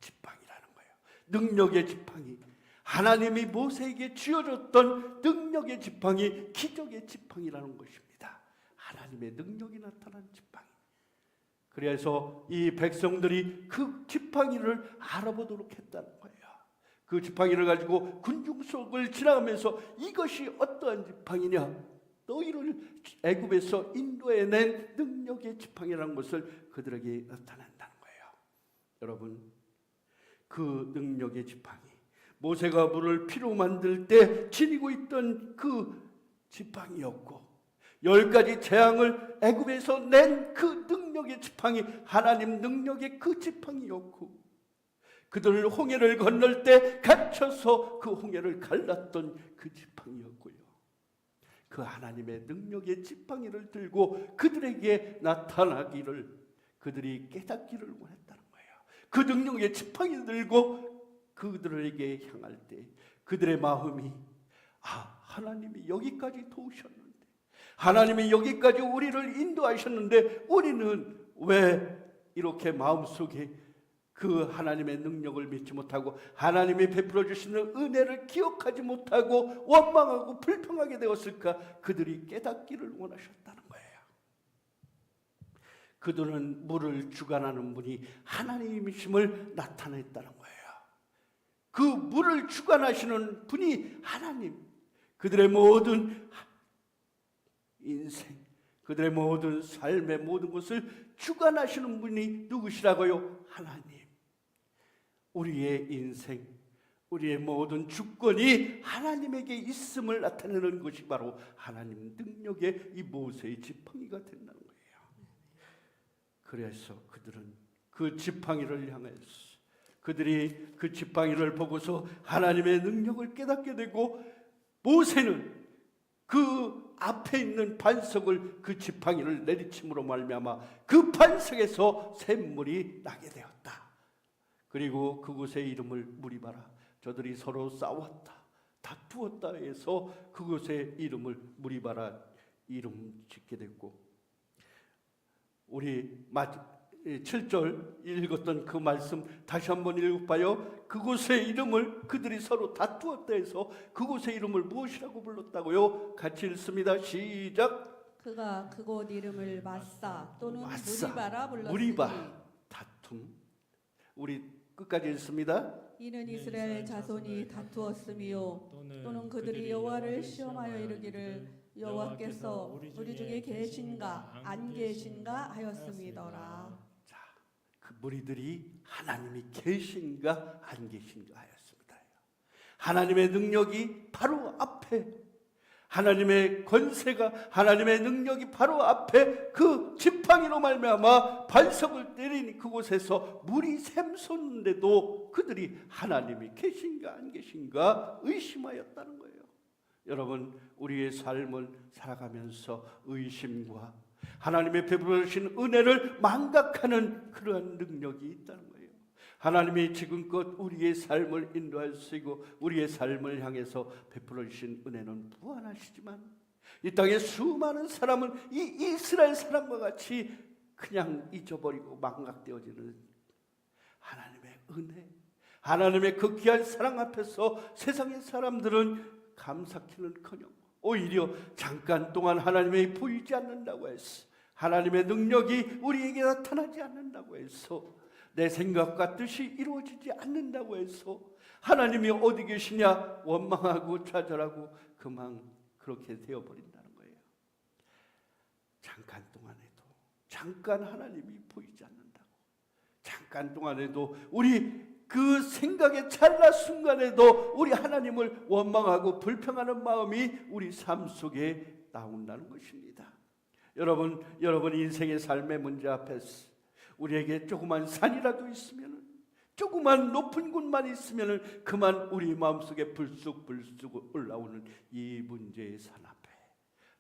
지팡이라는 거예요. 능력의 지팡이, 하나님이 모세에게 쥐어줬던 능력의 지팡이, 기적의 지팡이라는 것입니다. 하나님의 능력이 나타난 지팡이. 그래서 이 백성들이 그 지팡이를 알아보도록 했다는 거예요. 그 지팡이를 가지고 군중 속을 지나가면서 이것이 어떠한 지팡이냐? 너희를 애굽에서 인도해낸 능력의 지팡이라는 것을 그들에게 나타낸다는 거예요. 여러분, 그 능력의 지팡이, 모세가 물을 피로 만들 때 지니고 있던 그 지팡이였고, 10가지 재앙을 애굽에서 낸 그 능력의 지팡이, 하나님 능력의 그 지팡이였고, 그들을 홍해를 건널 때 갇혀서 그 홍해를 갈랐던 그 지팡이였고요. 그 하나님의 능력의 지팡이를 들고 그들에게 나타나기를, 그들이 깨닫기를 원했다는 거예요. 그 능력의 지팡이를 들고 그들에게 향할 때 그들의 마음이, 하나님이 여기까지 도우셨는데, 하나님이 여기까지 우리를 인도하셨는데 우리는 왜 이렇게 마음속에 그 하나님의 능력을 믿지 못하고 하나님이 베풀어 주시는 은혜를 기억하지 못하고 원망하고 불평하게 되었을까? 그들이 깨닫기를 원하셨다는 거예요. 그들은 물을 주관하는 분이 하나님이심을 나타냈다는 거예요. 그 물을 주관하시는 분이 하나님, 그들의 모든 인생, 그들의 모든 삶의 모든 것을 주관하시는 분이 누구시라고요? 하나님. 우리의 인생, 우리의 모든 주권이 하나님에게 있음을 나타내는 것이 바로 하나님 능력의 이 모세의 지팡이가 된다는 거예요. 그래서 그들은 그 지팡이를 향해서, 그들이 그 지팡이를 보고서 하나님의 능력을 깨닫게 되고, 모세는 그 앞에 있는 반석을, 그 지팡이를 내리침으로 말미암아 그 반석에서 샘물이 나게 되었다. 그리고 그곳의 이름을 무리바라, 저들이 서로 싸웠다, 다투었다 해서 그곳의 이름을 무리바라 이름 짓게 됐고, 우리 7절 읽었던 그 말씀 다시 한번 읽어봐요. 그곳의 이름을, 그들이 서로 다투었다 해서 그곳의 이름을 무엇이라고 불렀다고요? 같이 읽습니다. 시작. 그가 그곳 이름을 마사 또는 마사, 무리바라 불렀으니 무리바, 다툼. 우리 끝까지 읽습니다. 이는 이스라엘 자손이 다투었으며 또는 그들이 여호와를 시험하여 이르기를 여호와께서 우리 중에 계신가 안 계신가 하였음이더라. 자, 그 무리들이 하나님이 계신가 안 계신가 하였습니다. 하나님의 능력이 바로 앞에, 하나님의 권세가, 하나님의 능력이 바로 앞에 그 지팡이로 말미암아 반석을 때리니 그곳에서 물이 샘솟는데도 그들이 하나님이 계신가 안 계신가 의심하였다는 거예요. 여러분, 우리의 삶을 살아가면서 의심과 하나님의 베풀으신 은혜를 망각하는 그러한 능력이 있다는 거예요. 하나님이 지금껏 우리의 삶을 인도하시고 우리의 삶을 향해서 베풀어 주신 은혜는 무한하시지만 이 땅에 수많은 사람은 이 이스라엘 사람과 같이 그냥 잊어버리고 망각되어지는 하나님의 은혜, 하나님의 그 귀한 사랑 앞에서 세상의 사람들은 감사키는커녕 오히려 잠깐 동안 하나님이 보이지 않는다고 해서, 하나님의 능력이 우리에게 나타나지 않는다고 해서, 내 생각과 뜻이 이루어지지 않는다고 해서 하나님이 어디 계시냐 원망하고 좌절하고 그만 그렇게 되어버린다는 거예요. 잠깐 동안에도, 잠깐 하나님이 보이지 않는다고, 잠깐 동안에도 우리 그 생각의 찰나 순간에도 우리 하나님을 원망하고 불평하는 마음이 우리 삶 속에 나온다는 것입니다. 여러분 인생의 삶의 문제 앞에서 우리에게 조그만 산이라도 있으면, 조그만 높은 곳만 있으면 그만 우리 마음속에 불쑥 올라오는 이 문제의 산 앞에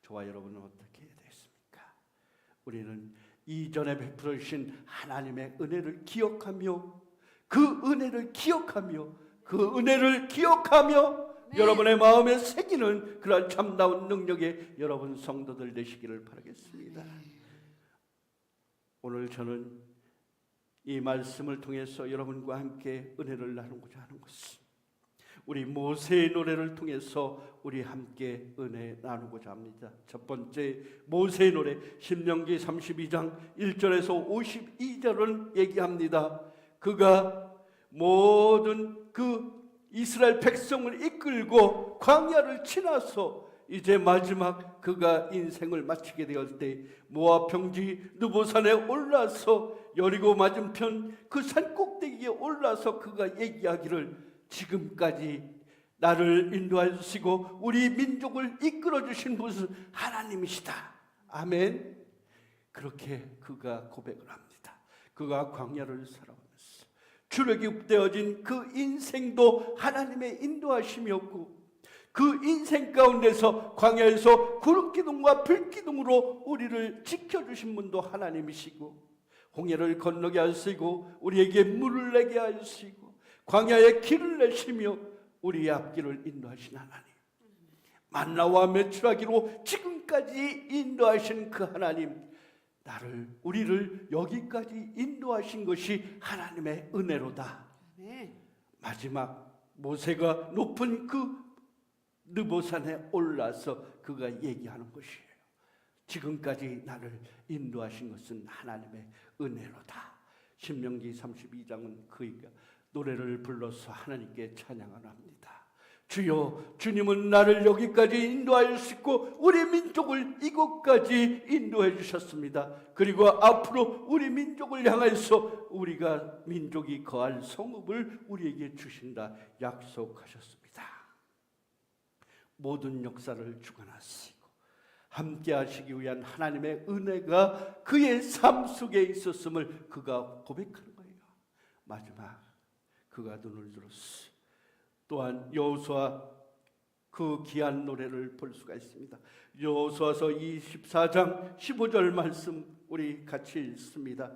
저와 여러분은 어떻게 해야 되겠습니까? 우리는 이전에 베풀어 주신 하나님의 은혜를 기억하며 그 은혜를 기억하며 네. 여러분의 마음에 새기는 그러한 참다운 능력의 여러분 성도들 되시기를 바라겠습니다. 오늘 저는 이 말씀을 통해서 여러분과 함께 은혜를 나누고자 하는 것은 우리 모세의 노래를 통해서 우리 함께 은혜 나누고자 합니다. 첫 번째 모세의 노래 신명기 32장 1절에서 52절을 얘기합니다. 그가 모든 그 이스라엘 백성을 이끌고 광야를 지나서 이제 마지막 그가 인생을 마치게 되었을 때 모압 평지 느보산에 올라서 여리고 맞은편 그 산 꼭대기에 올라서 그가 얘기하기를 지금까지 나를 인도해 주시고 우리 민족을 이끌어 주신 분은 하나님이시다. 아멘. 그렇게 그가 고백을 합니다. 그가 광야를 살아오면서 출애굽되어진 그 인생도 하나님의 인도하심이었고 그 인생 가운데서 광야에서 구름기둥과 불기둥으로 우리를 지켜주신 분도 하나님이시고 홍해를 건너게 하시고 우리에게 물을 내게 하시고 광야에 길을 내시며 우리의 앞길을 인도하신 하나님, 만나와 메추라기로 지금까지 인도하신 그 하나님, 우리를 여기까지 인도하신 것이 하나님의 은혜로다. 마지막 모세가 높은 그 느보산에 올라서 그가 얘기하는 것이에요. 지금까지 나를 인도하신 것은 하나님의 은혜로다. 신명기 32장은 그가 노래를 불러서 하나님께 찬양을 합니다. 주여, 주님은 나를 여기까지 인도하여 주시고 우리 민족을 이곳까지 인도해 주셨습니다. 그리고 앞으로 우리 민족을 향해서 우리가 민족이 거할 성읍을 우리에게 주신다 약속하셨습니다. 모든 역사를 주관하시고 함께 하시기 위한 하나님의 은혜가 그의 삶 속에 있었음을 그가 고백하는 거예요. 마지막 그가 눈을 들었어. 또한 여호수아 그 귀한 노래를 볼 수가 있습니다. 여호수아서 24장 15절 말씀 우리 같이 읽습니다.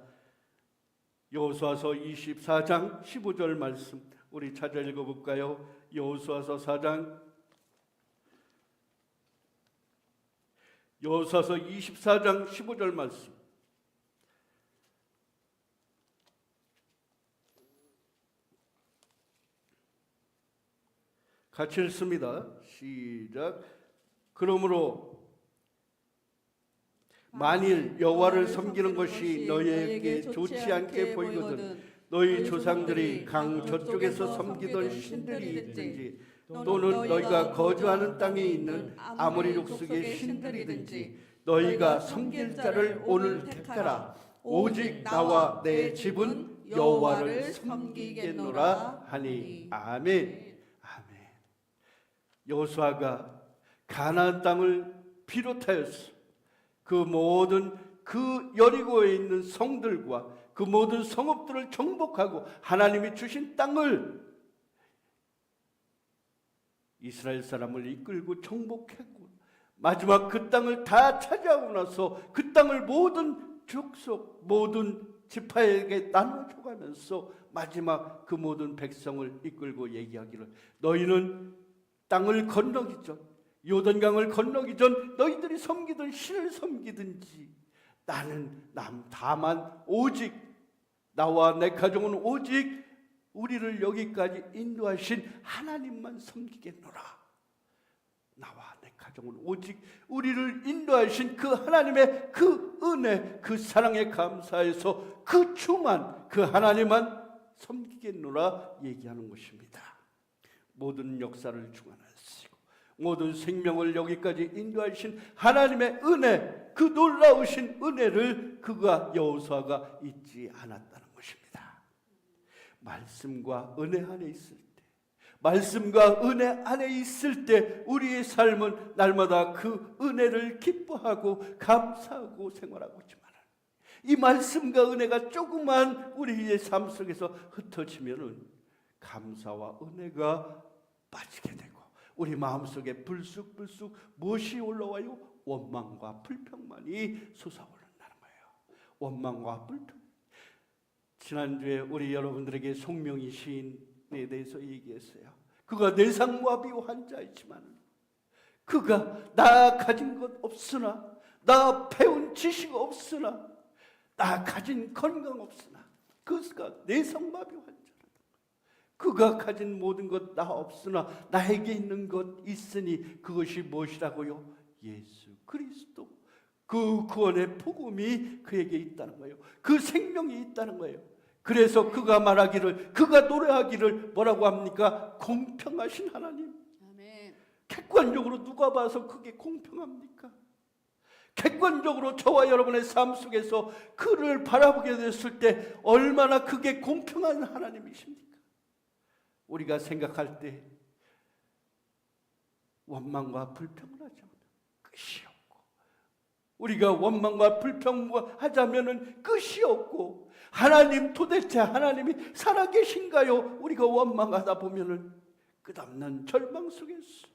여호수아서 24장 15절 말씀 우리 찾아 읽어볼까요? 여호수아서 24장 15절 말씀. 같이 읽습니다. 시작. 그러므로 만일 여호와를 섬기는 것이 너희에게 좋지 않게 보이거든 너희 조상들이 강 저쪽에서 섬기던 신들이 있든지 또는 너희가 거주하는 땅에 있는 아모리 족속의 신들이든지 너희가 섬길 자를 오늘 택하라. 오직 나와 내 집은 여호와를 섬기겠노라 하니. 아멘. 아멘. 여호수아가 가나안 땅을 비롯하여서 그 모든 그 여리고에 있는 성들과 그 모든 성읍들을 정복하고 하나님이 주신 땅을 이스라엘 사람을 이끌고 정복했고 마지막 그 땅을 다 차지하고 나서 그 땅을 모든 족속 모든 지파에게 나눠줘가면서 마지막 그 모든 백성을 이끌고 얘기하기를 너희는 땅을 건너기 전 요단강을 건너기 전 너희들이 섬기던 신을 섬기든지 나는 다만 오직 나와 내 가족은 오직 우리를 여기까지 인도하신 하나님만 섬기겠노라. 나와 내 가족은 오직 우리를 인도하신 그 하나님의 그 은혜 그 사랑에 감사해서 그 주만 그 하나님만 섬기겠노라 얘기하는 것입니다. 모든 역사를 주관하시고 모든 생명을 여기까지 인도하신 하나님의 은혜 그 놀라우신 은혜를 그가 여호수아가 잊지 않았다는 것입니다. 말씀과 은혜 안에 있을 때 말씀과 은혜 안에 있을 때 우리의 삶은 날마다 그 은혜를 기뻐하고 감사하고 생활하고 있지만 이 말씀과 은혜가 조금만 우리의 삶 속에서 흩어지면은 감사와 은혜가 빠지게 되고 우리 마음속에 불쑥불쑥 무엇이 올라와요? 원망과 불평만이 솟아오른다는 거예요. 원망과 불평. 지난주에 우리 여러분들에게 송명희 시인에 대해서 얘기했어요. 그가 뇌상마비 환자이지만 그가 나 가진 것 없으나 나 배운 지식 없으나 나 가진 건강 없으나 그가 뇌상마비 환자라다. 그가 가진 모든 것 나 없으나 나에게 있는 것 있으니 그것이 무엇이라고요? 예수 그리스도. 그 구원의 복음이 그에게 있다는 거예요. 그 생명이 있다는 거예요. 그래서 그가 말하기를 그가 노래하기를 뭐라고 합니까? 공평하신 하나님. 아멘. 객관적으로 누가 봐서 그게 공평합니까? 객관적으로 저와 여러분의 삶 속에서 그를 바라보게 됐을 때 얼마나 그게 공평한 하나님이십니까? 우리가 생각할 때 원망과 불평을 하자면 끝이 없고 우리가 원망과 불평하자면 끝이 없고 하나님 도대체 하나님이 살아계신가요? 우리가 원망하다 보면은 끝없는 절망 속에서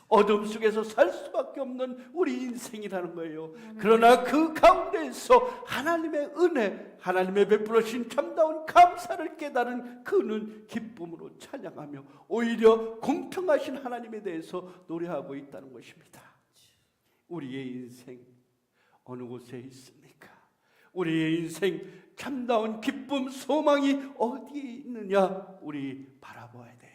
어둠 속에서 살 수밖에 없는 우리 인생이라는 거예요. 그러나 그 가운데에서 하나님의 은혜, 하나님의 베풀으신 참다운 감사를 깨달은 그는 기쁨으로 찬양하며 오히려 공평하신 하나님에 대해서 노래하고 있다는 것입니다. 우리의 인생 어느 곳에 있습니까? 우리의 인생 참다운 기쁨, 소망이 어디에 있느냐? 우리 바라봐야 돼요.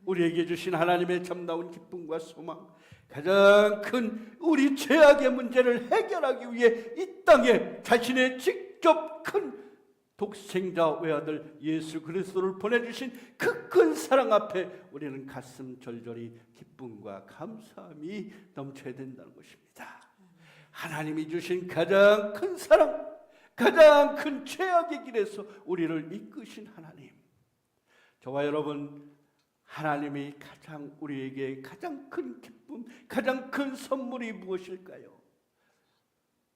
우리에게 주신 하나님의 참다운 기쁨과 소망, 가장 큰 우리 죄악의 문제를 해결하기 위해 이 땅에 자신의 직접 큰 독생자 외아들 예수 그리스도를 보내주신 그 큰 사랑 앞에 우리는 가슴 절절히 기쁨과 감사함이 넘쳐야 된다는 것입니다. 하나님이 주신 가장 큰 사랑, 가장 큰 죄악의 길에서 우리를 이끄신 하나님. 저와 여러분, 하나님이 우리에게 가장 큰 기쁨, 가장 큰 선물이 무엇일까요?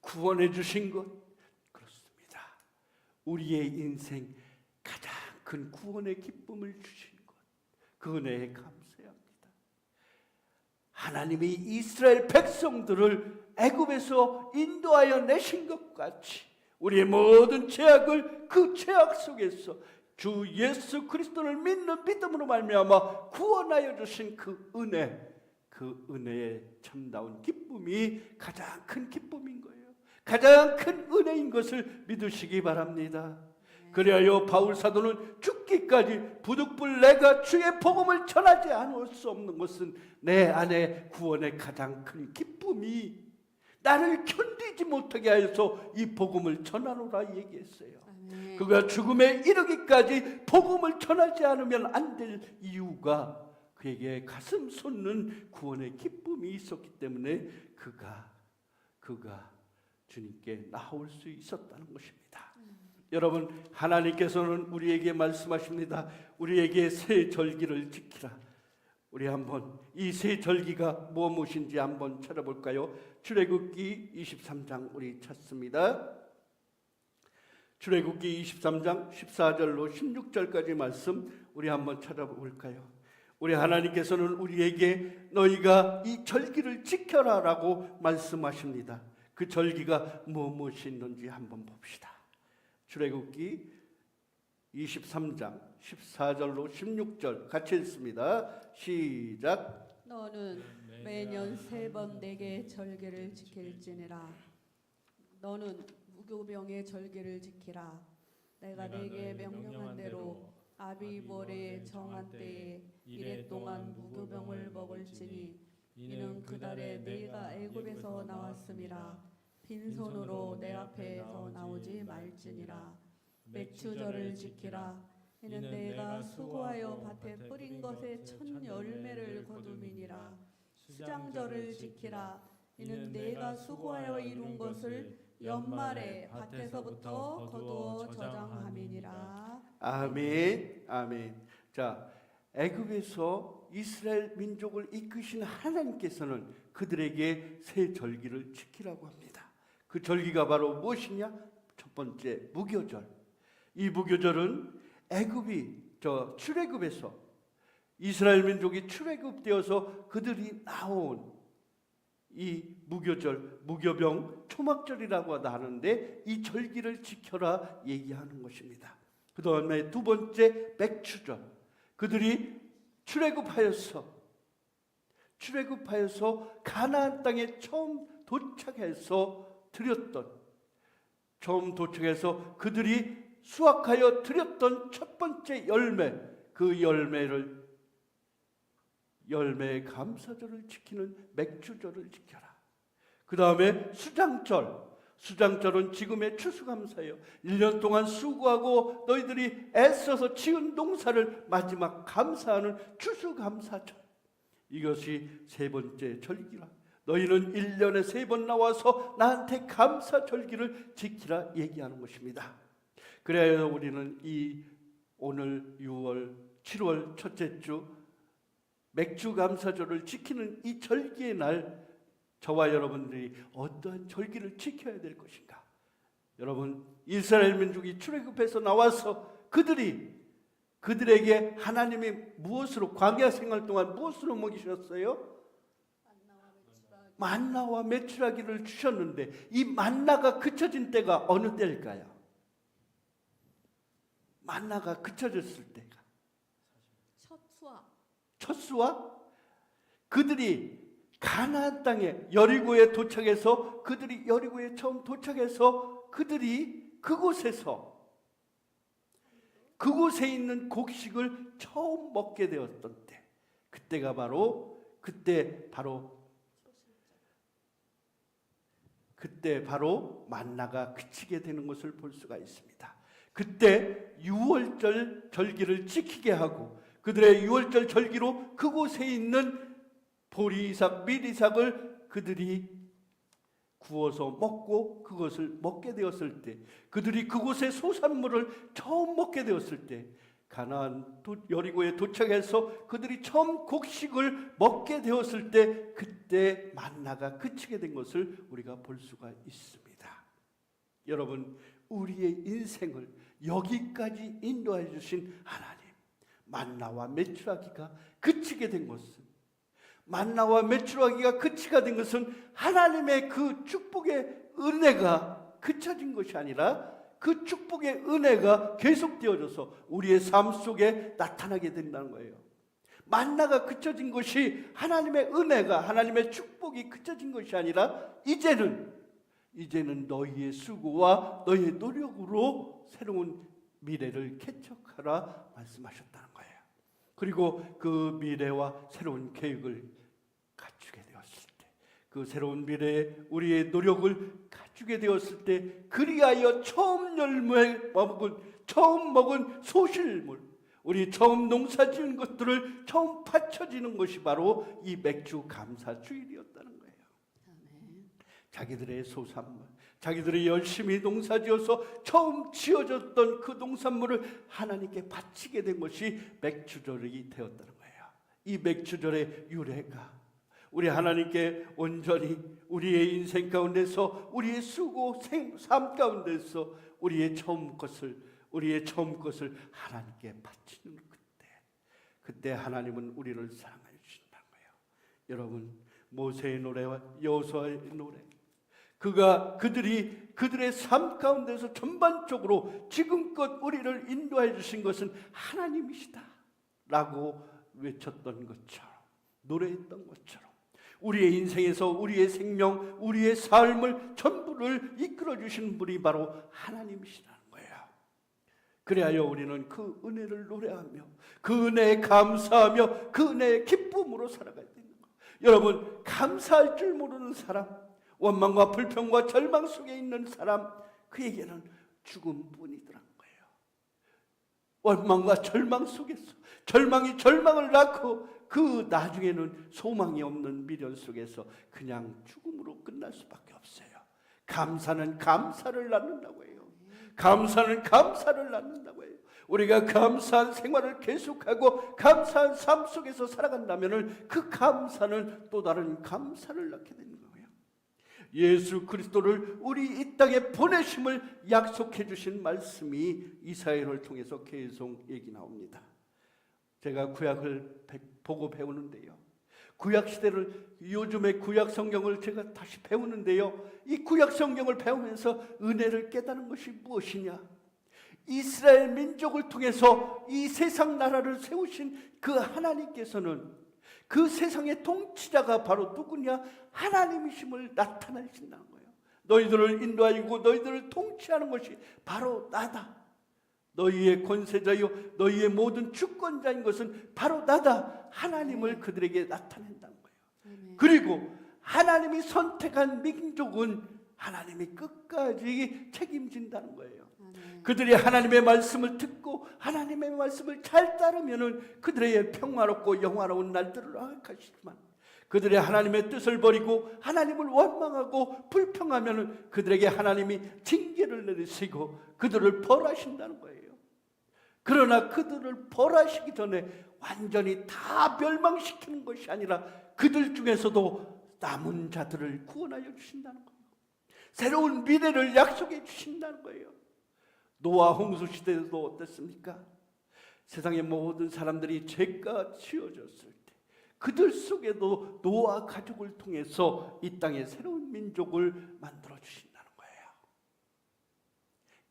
구원해 주신 것. 그렇습니다. 우리의 인생 가장 큰 구원의 기쁨을 주신 것, 그 은혜에 감사해야 합니다. 하나님이 이스라엘 백성들을 애굽에서 인도하여 내신 것 같이 우리의 모든 죄악을 그 죄악 속에서 주 예수 그리스도를 믿는 믿음으로 말미암아 구원하여 주신 그 은혜, 그 은혜의 참다운 기쁨이 가장 큰 기쁨인 거예요. 가장 큰 은혜인 것을 믿으시기 바랍니다. 그리하여 바울 사도는 죽기까지 부득불 내가 주의 복음을 전하지 않을 수 없는 것은 내 안에 구원의 가장 큰 기쁨이, 나를 견디지 못하게 하여서 이 복음을 전하노라 얘기했어요. 아멘. 그가 죽음에 이르기까지 복음을 전하지 않으면 안 될 이유가 그에게 가슴 솟는 구원의 기쁨이 있었기 때문에 그가 주님께 나올 수 있었다는 것입니다. 여러분, 하나님께서는 우리에게 말씀하십니다. 우리에게 새 절기를 지키라. 우리 한번 이 새 절기가 무엇인지 한번 찾아볼까요? 출애굽기 23장 우리 찾습니다. 출애굽기 23장 14절로 16절까지 말씀 우리 한번 찾아볼까요? 우리 하나님께서는 우리에게 너희가 이 절기를 지켜라라고 말씀하십니다. 그 절기가 무엇이 있는지 한번 봅시다. 출애굽기 23장 14절로 16절 같이 읽습니다. 시작. 너는 매년 3번 내게 절기를 지킬지니라. 너는 무교병의 절기를 지키라. 내가 내게 명령한 대로 아비벌의 정한 때에 이래 동안 무교병을 먹을지니 이는 그날에 네가 애굽에서 나왔음이라. 빈손으로 내 앞에서 나오지 말지니라. 맥추절을 지키라. 이는 내가 수고하여 밭에 뿌린 것의 첫 열매를 거둠이니라. 수장절을 지키라. 이는 내가 수고하여 이룬 것을 연말에 밭에서부터 거두어 저장함이니라. 아멘. 아멘. 자, 애굽에서 이스라엘 민족을 이끄신 하나님께서는 그들에게 새 절기를 지키라고 합니다. 그 절기가 바로 무엇이냐? 첫 번째, 무교절. 이 무교절은 출애굽에서 이스라엘 민족이 출애굽되어서 그들이 나온 이 무교절, 무교병 초막절이라고 하는데 이 절기를 지켜라 얘기하는 것입니다. 그 다음에 두 번째, 맥추절. 그들이 출애굽하여서 가나안 땅에 처음 도착해서 그들이 수확하여 드렸던 첫 번째 열매, 그 열매의 감사절을 지키는 맥주절을 지켜라. 그 다음에 수장절은 지금의 추수감사예요. 1년 동안 수고하고 너희들이 애써서 지은 농사를 마지막 감사하는 추수감사절. 이것이 세 번째 절기라. 너희는 1년에 3번 나와서 나한테 감사절기를 지키라 얘기하는 것입니다. 그래야 우리는 오늘 7월 첫째 주 맥주감사절을 지키는 이 절기의 날, 저와 여러분들이 어떠한 절기를 지켜야 될 것인가? 여러분, 이스라엘 민족이 출애굽해서 나와서 그들에게 하나님이 무엇으로, 광야 생활 동안 무엇으로 먹이셨어요? 만나와 메추라기를 주셨는데 이 만나가 그쳐진 때가 어느 때일까요? 만나가 그쳐졌을 때가 첫 수확. 그들이 가나안 땅에 여리고에 처음 도착해서 그들이 그곳에 있는 곡식을 처음 먹게 되었던 때, 그때 바로 만나가 그치게 되는 것을 볼 수가 있습니다. 그때 유월절 절기를 지키게 하고 그들의 유월절 절기로 그곳에 있는 보리이삭, 밀이삭을 그들이 구워서 먹고 그것을 먹게 되었을 때, 그들이 그곳의 소산물을 처음 먹게 되었을 때, 가나안 여리고에 도착해서 그들이 처음 곡식을 먹게 되었을 때, 그때 만나가 그치게 된 것을 우리가 볼 수가 있습니다. 여러분, 우리의 인생을 여기까지 인도해 주신 하나님, 만나와 메추라기가 그치게 된 것은, 하나님의 그 축복의 은혜가 그쳐진 것이 아니라 그 축복의 은혜가 계속되어져서 우리의 삶 속에 나타나게 된다는 거예요. 만나가 그쳐진 것이 하나님의 은혜가, 하나님의 축복이 그쳐진 것이 아니라 이제는 너희의 수고와 너희의 노력으로 새로운 미래를 개척하라 말씀하셨다는 거예요. 그리고 그 미래와 새로운 계획을 갖추게 되었을 때, 그 그 새로운 미래에 우리의 노력을 가지게 되었을 때 그리하여 처음 먹은 소실물, 우리 처음 농사지은 것들을 처음 바쳐지는 것이 바로 이 맥주 감사주일이었다는 거예요. 자기들의 소산물, 자기들이 열심히 농사지어서 처음 지어졌던 그 농산물을 하나님께 바치게 된 것이 맥주절이 되었다는 거예요. 이 맥주절의 유래가 우리 하나님께 온전히 우리의 인생 가운데서 우리의 수고 삶 가운데서 우리의 처음 것을 하나님께 바치는 그때 하나님은 우리를 사랑하여 주신다는 거예요. 여러분, 모세의 노래와 여호수아의 노래, 그들의 삶 가운데서 전반적으로 지금껏 우리를 인도해 주신 것은 하나님이시다 라고 외쳤던 것처럼, 노래했던 것처럼 우리의 인생에서 우리의 생명, 우리의 삶을 전부를 이끌어 주신 분이 바로 하나님이시라는 거예요. 그래야 우리는 그 은혜를 노래하며 그 은혜에 감사하며 그 은혜의 기쁨으로 살아가야 되는 거예요. 여러분, 감사할 줄 모르는 사람, 원망과 불평과 절망 속에 있는 사람, 그에게는 죽음뿐이더란 거예요. 원망과 절망 속에서 절망이 절망을 낳고 그 나중에는 소망이 없는 미련 속에서 그냥 죽음으로 끝날 수밖에 없어요. 감사는 감사를 낳는다고 해요. 감사는 감사를 낳는다고 해요. 우리가 감사한 생활을 계속하고 감사한 삶 속에서 살아간다면 그 감사는 또 다른 감사를 낳게 되는 거예요. 예수 그리스도를 우리 이 땅에 보내심을 약속해 주신 말씀이 이사야를 통해서 계속 얘기 나옵니다. 제가 구약을 보고 배우는데요, 구약 시대를, 요즘에 구약 성경을 제가 다시 배우는데요, 이 구약 성경을 배우면서 은혜를 깨닫는 것이 무엇이냐, 이스라엘 민족을 통해서 이 세상 나라를 세우신 그 하나님께서는 그 세상의 통치자가 바로 누구냐, 하나님이심을 나타내신다는 거예요. 너희들을 인도하고 너희들을 통치하는 것이 바로 나다. 너희의 권세자요 너희의 모든 주권자인 것은 바로 나다. 하나님을 그들에게 나타낸다는 거예요. 그리고 하나님이 선택한 민족은 하나님이 끝까지 책임진다는 거예요. 그들이 하나님의 말씀을 듣고 하나님의 말씀을 잘 따르면은 그들의 평화롭고 영화로운 날들을 허락하시지만, 그들의 하나님의 뜻을 버리고 하나님을 원망하고 불평하면은 그들에게 하나님이 징계를 내리시고 그들을 벌하신다는 거예요. 그러나 그들을 벌하시기 전에 완전히 다 멸망시키는 것이 아니라 그들 중에서도 남은 자들을 구원하여 주신다는 거예요. 새로운 미래를 약속해 주신다는 거예요. 노아 홍수 시대에도 어땠습니까? 세상의 모든 사람들이 죄가 지어졌을 때 그들 속에도 노아 가족을 통해서 이 땅에 새로운 민족을 만들어 주신다는 거예요.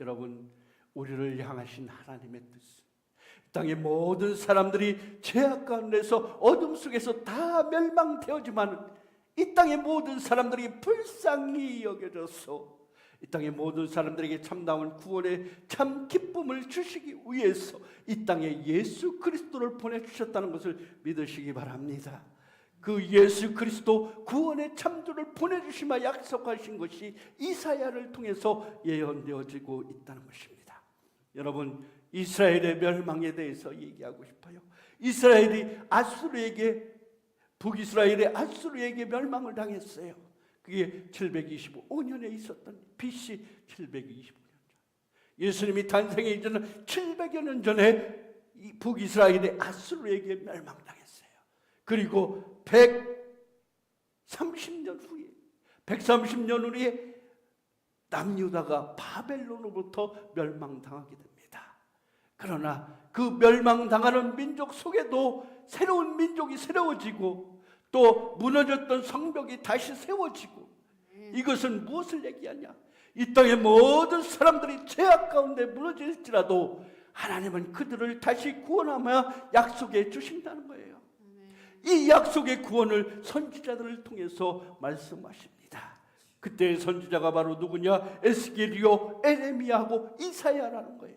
여러분, 우리를 향하신 하나님의 뜻은 이 땅의 모든 사람들이 죄악 가운데서 어둠 속에서 다 멸망되었지만 이 땅의 모든 사람들이 불쌍히 여겨져서 이 땅의 모든 사람들에게 참다운 구원의 참 기쁨을 주시기 위해서 이 땅에 예수 그리스도를 보내주셨다는 것을 믿으시기 바랍니다. 그 예수 그리스도 구원의 창조를 보내주시마 약속하신 것이 이사야를 통해서 예언되어지고 있다는 것입니다. 여러분, 이스라엘의 멸망에 대해서 얘기하고 싶어요. 이스라엘이 북이스라엘의 아수르에게 멸망을 당했어요. 그게 725년에 있었던 BC 725년 전, 예수님이 탄생하기 전에 700여 년 전에 이 북이스라엘의 아수르에게 멸망당했어요. 그리고 130년 후에 남유다가 바벨론으로부터 멸망당하게 됩니다. 그러나 그 멸망당하는 민족 속에도 새로운 민족이 세워지고 또 무너졌던 성벽이 다시 세워지고, 이것은 무엇을 얘기하냐? 이 땅의 모든 사람들이 죄악 가운데 무너질지라도 하나님은 그들을 다시 구원하며 약속해 주신다는 거예요. 이 약속의 구원을 선지자들을 통해서 말씀하십니다. 그때의 선지자가 바로 누구냐? 에스겔이요, 에레미야하고 이사야라는 거예요.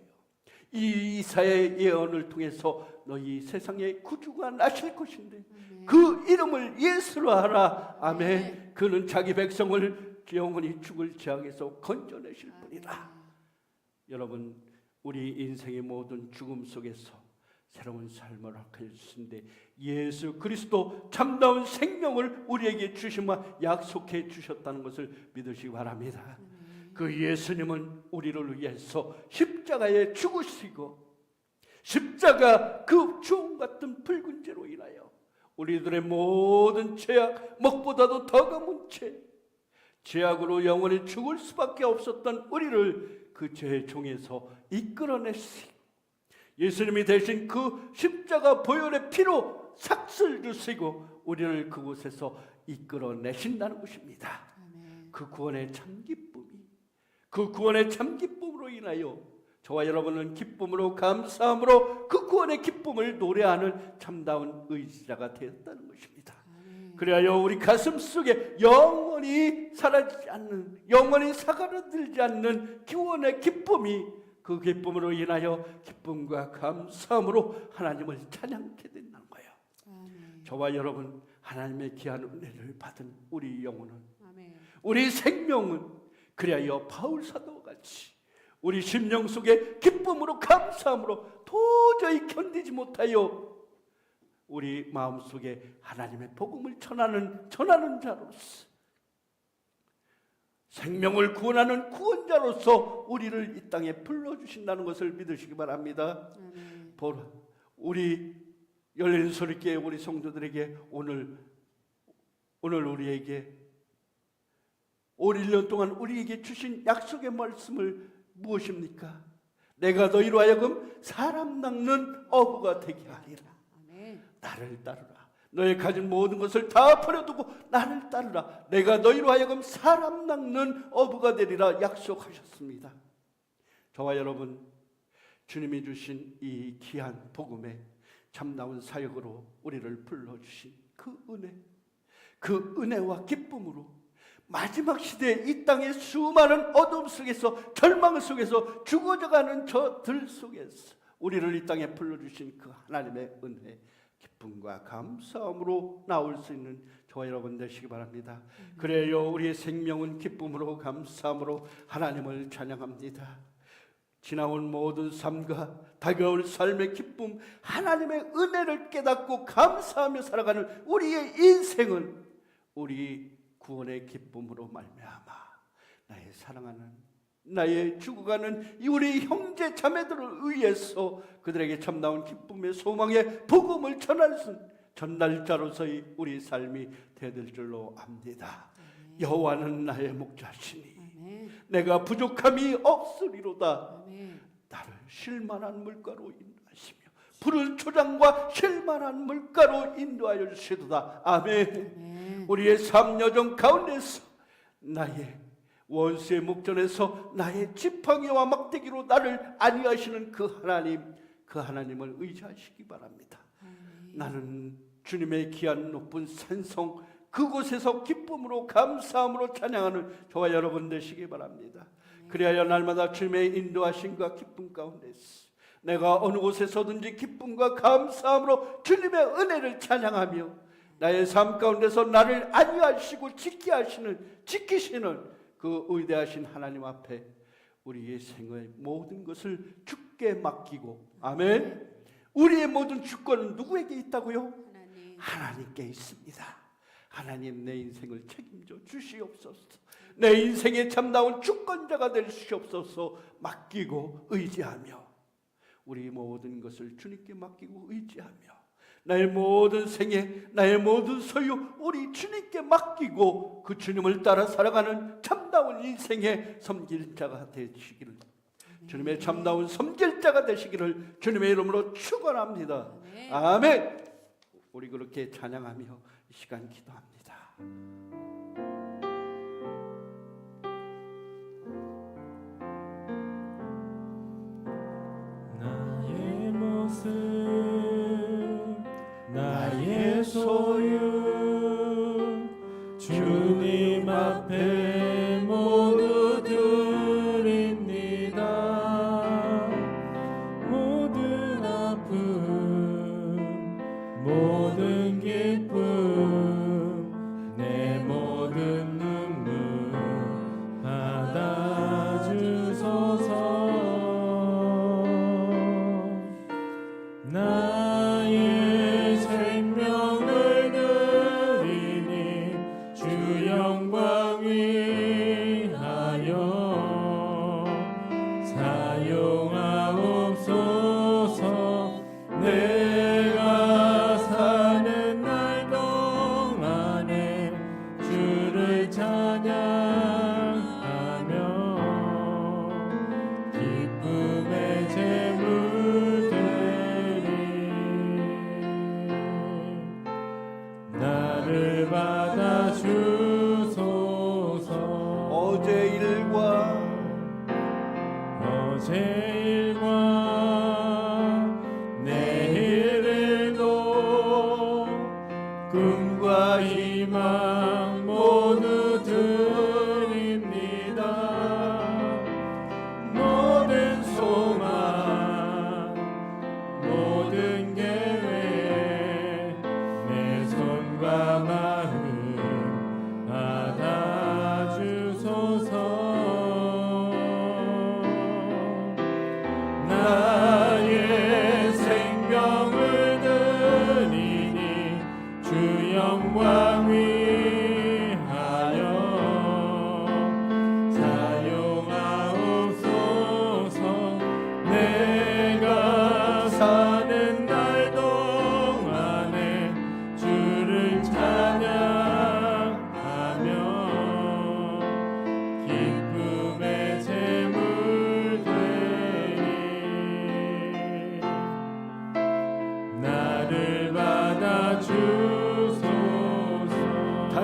이 이사야의 예언을 통해서 너희 세상에 구주가 나실 것인데 그 이름을 예수로 하라. 아멘. 그는 자기 백성을 영원히 죽을 죄악에서 건져내실 분이다. 여러분, 우리 인생의 모든 죽음 속에서 새로운 삶을 얻게 주신데 예수 그리스도 참다운 생명을 우리에게 주시마 약속해 주셨다는 것을 믿으시기 바랍니다. 그 예수님은 우리를 위해서 십자가에 죽으시고 십자가 그 주홍 같은 붉은 죄로 인하여 우리들의 모든 죄악, 먹보다도 더 검은 죄악으로 영원히 죽을 수밖에 없었던 우리를 그 죄의 종에서 이끌어내시고 예수님이 대신 그 십자가 보혈의 피로 삭슬 주시고 우리를 그곳에서 이끌어내신다는 것입니다. 그 구원의 참 기쁨이, 그 구원의 참 기쁨으로 인하여 저와 여러분은 기쁨으로 감사함으로 그 구원의 기쁨을 노래하는 참다운 의지자가 되었다는 것입니다. 그래야 우리 가슴 속에 영원히 사라지지 않는, 영원히 사그라들지 않는 구원의 기쁨이, 그 기쁨으로 인하여 기쁨과 감사함으로 하나님을 찬양하게 된다는 거예요. 저와 여러분, 하나님의 귀한 은혜를 받은 우리 영혼은, 우리 생명은 그래야 바울 사도와 같이 우리 심령 속에 기쁨으로 감사함으로 도저히 견디지 못하여 우리 마음속에 하나님의 복음을 전하는 자로서, 생명을 구원하는 구원자로서 우리를 이 땅에 불러주신다는 것을 믿으시기 바랍니다. 우리 열린 소리교회 우리 성도들에게 오늘 우리에게 올 1년 동안 우리에게 주신 약속의 말씀을 무엇입니까? 내가 너희로 하여금 사람 낚는 어부가 되게 하리라. 나를 따르라. 너희 가진 모든 것을 다 버려두고 나를 따르라. 내가 너희로 하여금 사람 낚는 어부가 되리라 약속하셨습니다. 저와 여러분, 주님이 주신 이 귀한 복음에 참다운 사역으로 우리를 불러주신 그 은혜와 기쁨으로 마지막 시대에 이 땅의 수많은 어둠 속에서, 절망 속에서, 죽어져가는 저들 속에서 우리를 이 땅에 불러주신 그 하나님의 은혜, 기쁨과 감사함으로 나올 수 있는 저와 여러분 되시기 바랍니다. 그래요, 우리의 생명은 기쁨으로 감사함으로 하나님을 찬양합니다. 지나온 모든 삶과 다가올 삶의 기쁨, 하나님의 은혜를 깨닫고 감사하며 살아가는 우리의 인생은 우리 구원의 기쁨으로 말미암아 나의 사랑하는, 나의 죽어가는 우리 형제 자매들을 위해서 그들에게 참다운 기쁨의 소망의 복음을 전달자로서의 우리 삶이 되어질 줄로 압니다. 여호와는 나의 목자시니 내가 부족함이 없으리로다. 나를 쉴만한 물가로 인도하시며 푸른 초장과 쉴만한 물가로 인도하여 주시도다. 아멘. 우리의 삶 여정 가운데서 나의 원수의 목전에서 나의 지팡이와 막대기로 나를 안위하시는 그 하나님을 의지하시기 바랍니다. 나는 주님의 귀한 높은 산성 그곳에서 기쁨으로 감사함으로 찬양하는 저와 여러분 되시기 바랍니다. 그리하여 날마다 주님의 인도하심과 기쁨 가운데서 내가 어느 곳에서든지 기쁨과 감사함으로 주님의 은혜를 찬양하며 나의 삶 가운데서 나를 안위하시고 지키시는 그 위대하신 하나님 앞에 우리의 생의 모든 것을 주께 맡기고, 아멘. 우리의 모든 주권은 누구에게 있다고요? 하나님께 있습니다. 하나님, 내 인생을 책임져 주시옵소서. 내 인생의 참다운 주권자가 될 주시옵소서. 맡기고 의지하며 우리 모든 것을 주님께 맡기고 의지하며 나의 모든 생애, 나의 모든 소유 우리 주님께 맡기고 그 주님을 따라 살아가는 참다운 인생의 섬길자가 되시기를, 주님의 참다운 섬길자가 되시기를 주님의 이름으로 축원합니다. 아멘. 우리 그렇게 찬양하며 이 시간 기도합니다. 나의 모습, 나의 소유, 주님 앞에 모두 드립니다. 모든 아픔, 모든 기쁨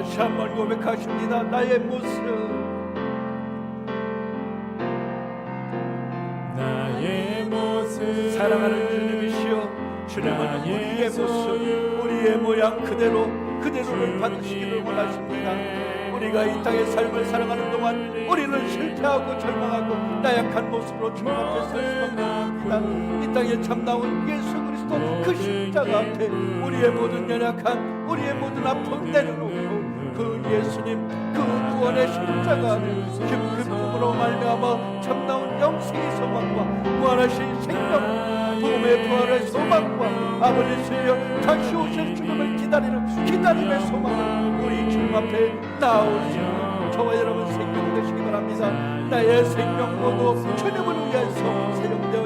다시 한번 고백하십니다. 나의 모습, 나의 모습 사랑하는 주님이시여, 주님은 우리의 모습, 우리의 모양 그대로를 받으시기를 원하십니다. 우리가 이 땅의 삶을 살아가는 동안 우리는 실패하고 절망하고 나약한 모습으로 주님 앞에 설 수밖에 없습니다. 이 땅에 참나온 예수 그리스도 그 십자가 앞에 우리의 모든 연약한, 우리의 모든 아픔 내려놓고 그 예수님 그 구원의 십자가 기쁨으로 말미암아 참나온 영생의 소망과 무한하신 생명 복음의 부활의 소망과 아버지 주여 다시 오실 주님을 기다리는 기다림의 소망을 우리 주님 앞에 나오시고 저와 여러분 생명 되시기 바랍니다. 나의 생명 모두 주님을 위해서 사용되어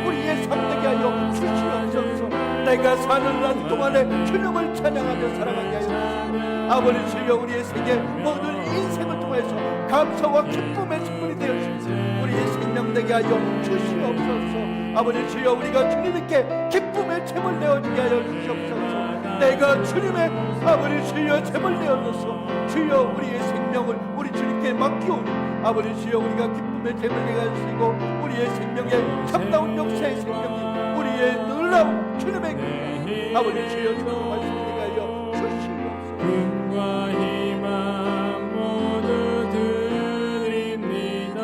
우리의 삶 되게 하여 주시옵소서. 내가 사는 날 동안에 주님을 찬양하며 살아가게 하여 주시고 아버지 주여 우리의 생애 모든 인생을 통해서 감사와 기쁨의 선물이 되어주시고 우리의 생명 되게 하여 주시옵소서. 아버지 주여 우리가 주님께 기쁨의 잼을 내어주게 하여 주시옵소서. 내가 주님의 아버지 주여 잼을 내어줘서 주여 우리의 생명을 우리 주님께 맡기오니 아버지 주여 우리가 기쁨의 잼을 내어주시고 우리의 생명의 참다운 역사의 생명이 우리의 놀라운 주님의 그 아버지 주여 주님 말씀을 하여 주시옵소서. 꿈과 희망 모두 드립니다.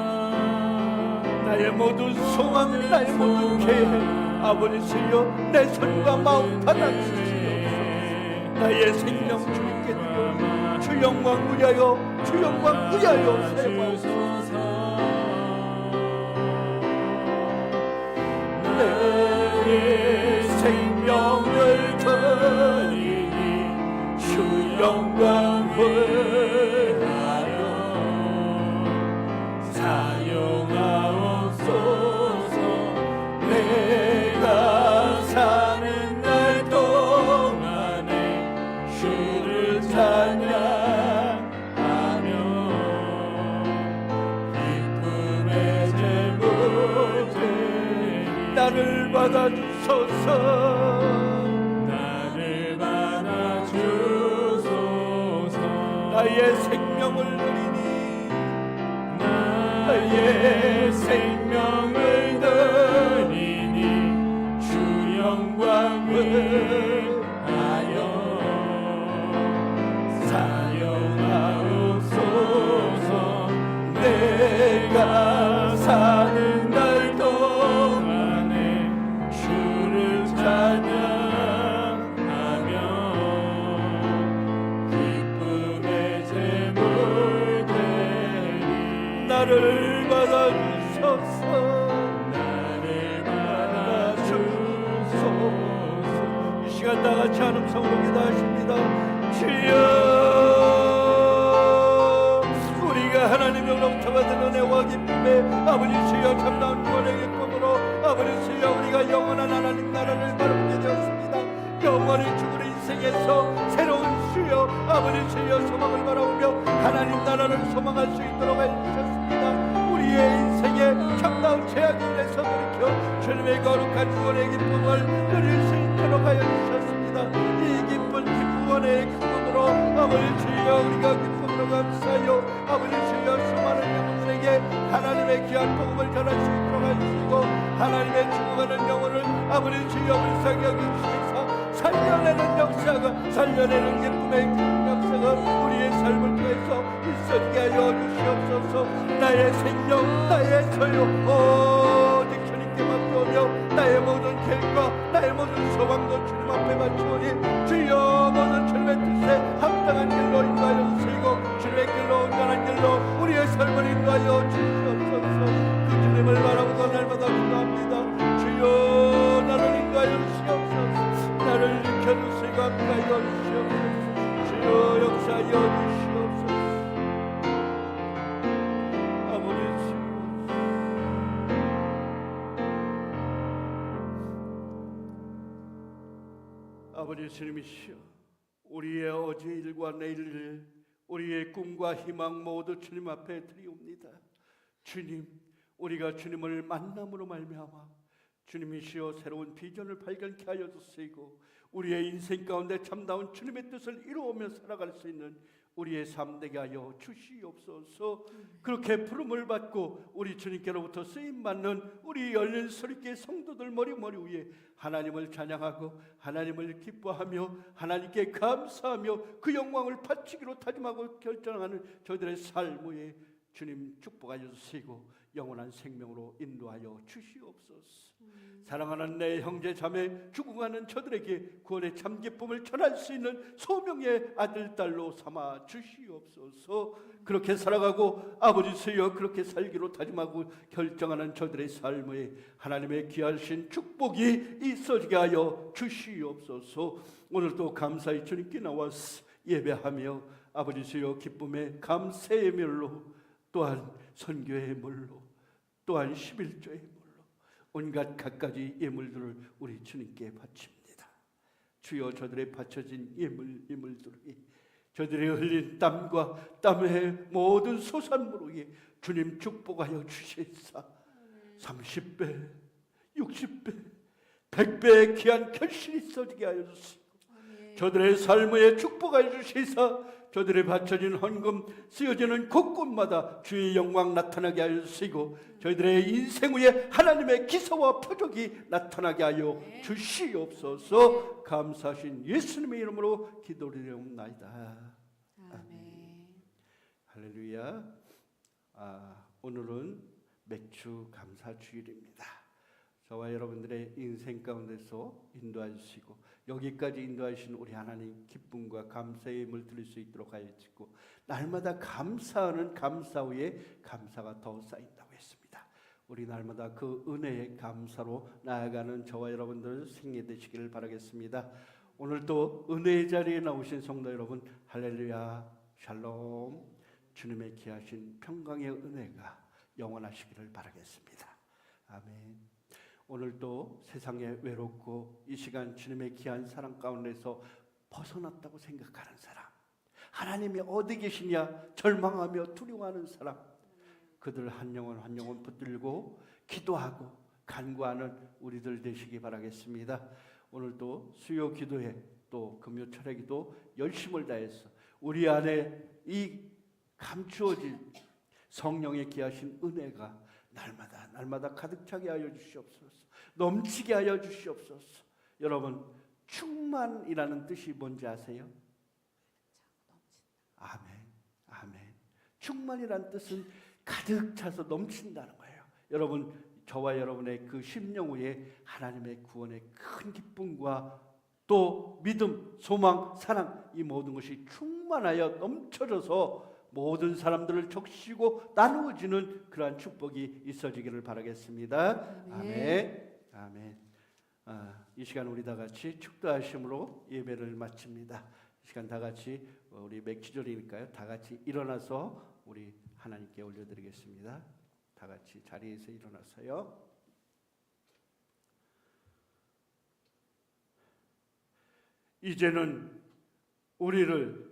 나의 모든 소망 나의 모든 계획 아버지 주여 내 손과 마음 받아주시옵소서. 나의 생명 주님께 드려 주 영광 위하여 주 영광 위하여 세워주소서. 내 생명을 드리니 주 영광을 하여 사용하옵소서. 내가 사는 날 동안에 주를 찬양하며 기쁨의 제물 드리니 나를 받아주소서. 나를 받아주소서. 나의 생명을 드리니 나의 생명을 드리니 주 영광을 하여 사용하옵소서. 내가 사는 날 동안에 주를 찬양하며 기쁨의 제물 드리니 나를 받아주소서. 나를 받아주소서. 이 시간 다 같이 한 음성으로 기도하십니다. 주여 우리가 하나님으로부터 받은 은혜와 기쁨에 아버지 주여 참다운 구원의 기쁨으로 아버지 주여 우리가 영원한 하나님 나라를 바라보게 되었습니다. 영원히 죽을 인생에서 새로운 주여 아버지 주여 소망을 바라보며 하나님 나라를 소망할 수 있도록 해주셨습니다. 우리의 인생에 참다운 죄악을 위해서 돌이켜 주님의 거룩한 구원의 기쁨을 누릴 수 있도록 하여 주셨습니다. 이 기쁜 구원의 기쁨으로 아버지 주여 우리가 기쁨으로 감사하여 아버지 주여 수많은 영혼들에게 하나님의 귀한 복음을 전할 수 있도록 하시고 하나님의 죽어가는 영혼을 아버지 주여 불쌍히 여기시면서 살려내는 역사가 살려내는 기쁨의 역사가 우리의 삶을 통해서 있어지게 하여 주시옵소서. 나의 생명 나의 소유 오직 주님께 맡겨오며 나의 모든 계획과 나의 모든 소망도 주님 앞에 바치오니 주여 모든 주님의 뜻에 합당한 길로 인도하여 주시고 주님의 길로 온전한 길로 우리의 삶을 인도하여 주시옵소서. 그 주님을 바라보고 날마다 기도합니다. 주여 나를 인도하여 주시옵소서. 나를 지켜주시고 함께하여 주시옵소서. 주여 역사하여 주시옵소서. 아버지 주여 아버지 주님이시여 우리의 어제 일과 내일 일 우리의 꿈과 희망 모두 주님 앞에 드리옵니다. 주님 우리가 주님을 만남으로 말미암아 주님이시여 새로운 비전을 발견케 하여 주시고 우리의 인생 가운데 참다운 주님의 뜻을 이루어오며 살아갈 수 있는 우리의 삶 되게 하여 주시옵소서. 그렇게 부름을 받고 우리 주님께로부터 쓰임받는 우리 열린 소리께 성도들 머리 위에 하나님을 찬양하고 하나님을 기뻐하며 하나님께 감사하며 그 영광을 바치기로 다짐하고 결정하는 저희들의 삶 위에 주님 축복하여 주시고 영원한 생명으로 인도하여 주시옵소서. 사랑하는 내 형제 자매 죽어가는 저들에게 구원의 참 기쁨을 전할 수 있는 소명의 아들 딸로 삼아 주시옵소서. 그렇게 살아가고 아버지 주여 그렇게 살기로 다짐하고 결정하는 저들의 삶에 하나님의 귀하신 축복이 있어지게 하여 주시옵소서. 오늘도 감사히 주님께 나와서 예배하며 아버지 주여 기쁨의 감사의 멸로 또한 선교의 물로 또한 11조의 물로 온갖 갖가지 예물들을 우리 주님께 바칩니다. 주여 저들의 바쳐진 예물들이 저들의 흘린 땀과 땀의 모든 소산물 위에 주님 축복하여 주시사 30배, 60배, 100배의 귀한 결실이 있어지게 하여 주시고 저들의 삶에 축복하여 주시사 저들의 바쳐진 헌금 쓰여지는 곳곳마다 주의 영광 나타나게 하여 주시고 저희들의 인생 위에 하나님의 기사와 표적이 나타나게 하여 주시옵소서. 감사하신 예수님의 이름으로 기도드리옵나이다. 아멘. 할렐루야. 오늘은 맥주 감사 주일입니다. 저와 여러분들의 인생 가운데서 인도해 주시고 여기까지 인도하신 우리 하나님 기쁨과 감사의 힘을 드릴 수 있도록 하여 주시고 날마다 감사하는 감사 위에 감사가 더 쌓인다고 했습니다. 우리 날마다 그 은혜의 감사로 나아가는 저와 여러분들 생애 되시기를 바라겠습니다. 오늘도 은혜의 자리에 나오신 성도 여러분 할렐루야 샬롬. 주님의 귀하신 평강의 은혜가 영원하시기를 바라겠습니다. 아멘. 오늘도 세상에 외롭고 이 시간 주님의 귀한 사랑 가운데서 벗어났다고 생각하는 사람, 하나님이 어디 계시냐 절망하며 두려워하는 사람, 그들 한 영혼 붙들고 기도하고 간구하는 우리들 되시기 바라겠습니다. 오늘도 수요 기도회 또 금요 철회 기도 열심을 다해서 우리 안에 이 감추어질 성령의 귀하신 은혜가 날마다 가득 차게 하여 주시옵소서. 넘치게 하여 주시옵소서. 여러분 충만이라는 뜻이 뭔지 아세요? 아멘. 충만이라는 뜻은 가득 차서 넘친다는 거예요. 여러분 저와 여러분의 그 심령 위에 하나님의 구원의 큰 기쁨과 또 믿음, 소망, 사랑 이 모든 것이 충만하여 넘쳐져서 모든 사람들을 적시고 나누어지는 그러한 축복이 있어지기를 바라겠습니다. 아멘. 이 시간 우리 다 같이 축도하심으로 예배를 마칩니다. 이 시간 다 같이 우리 맥주절이니까요. 다 같이 일어나서 우리 하나님께 올려드리겠습니다. 다 같이 자리에서 일어나서요. 이제는 우리를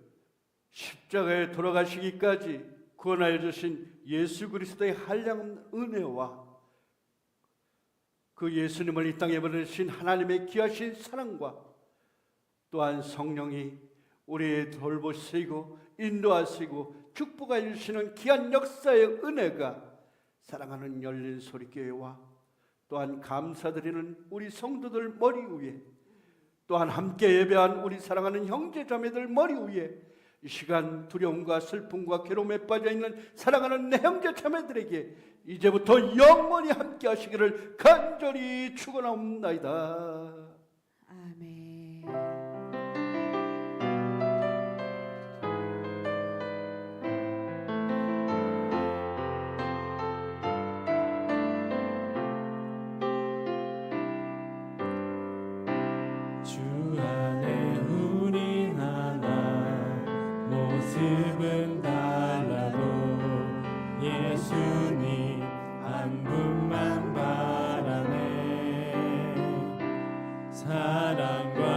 십자가에 돌아가시기까지 구원하여 주신 예수 그리스도의 한량없는 은혜와 그 예수님을 이 땅에 보내신 하나님의 귀하신 사랑과 또한 성령이 우리의 돌보시고 인도하시고 축복하여 주시는 귀한 역사의 은혜가 사랑하는 열린 소리교회와 또한 감사드리는 우리 성도들 머리 위에 또한 함께 예배한 우리 사랑하는 형제 자매들 머리 위에 이 시간 두려움과 슬픔과 괴로움에 빠져있는 사랑하는 내 형제 자매들에게 이제부터 영원히 함께 하시기를 간절히 축원하옵나이다. 아멘. 주 안에 우리 하나 모습은 달라도 예수님 한 분만 바라네. 사랑과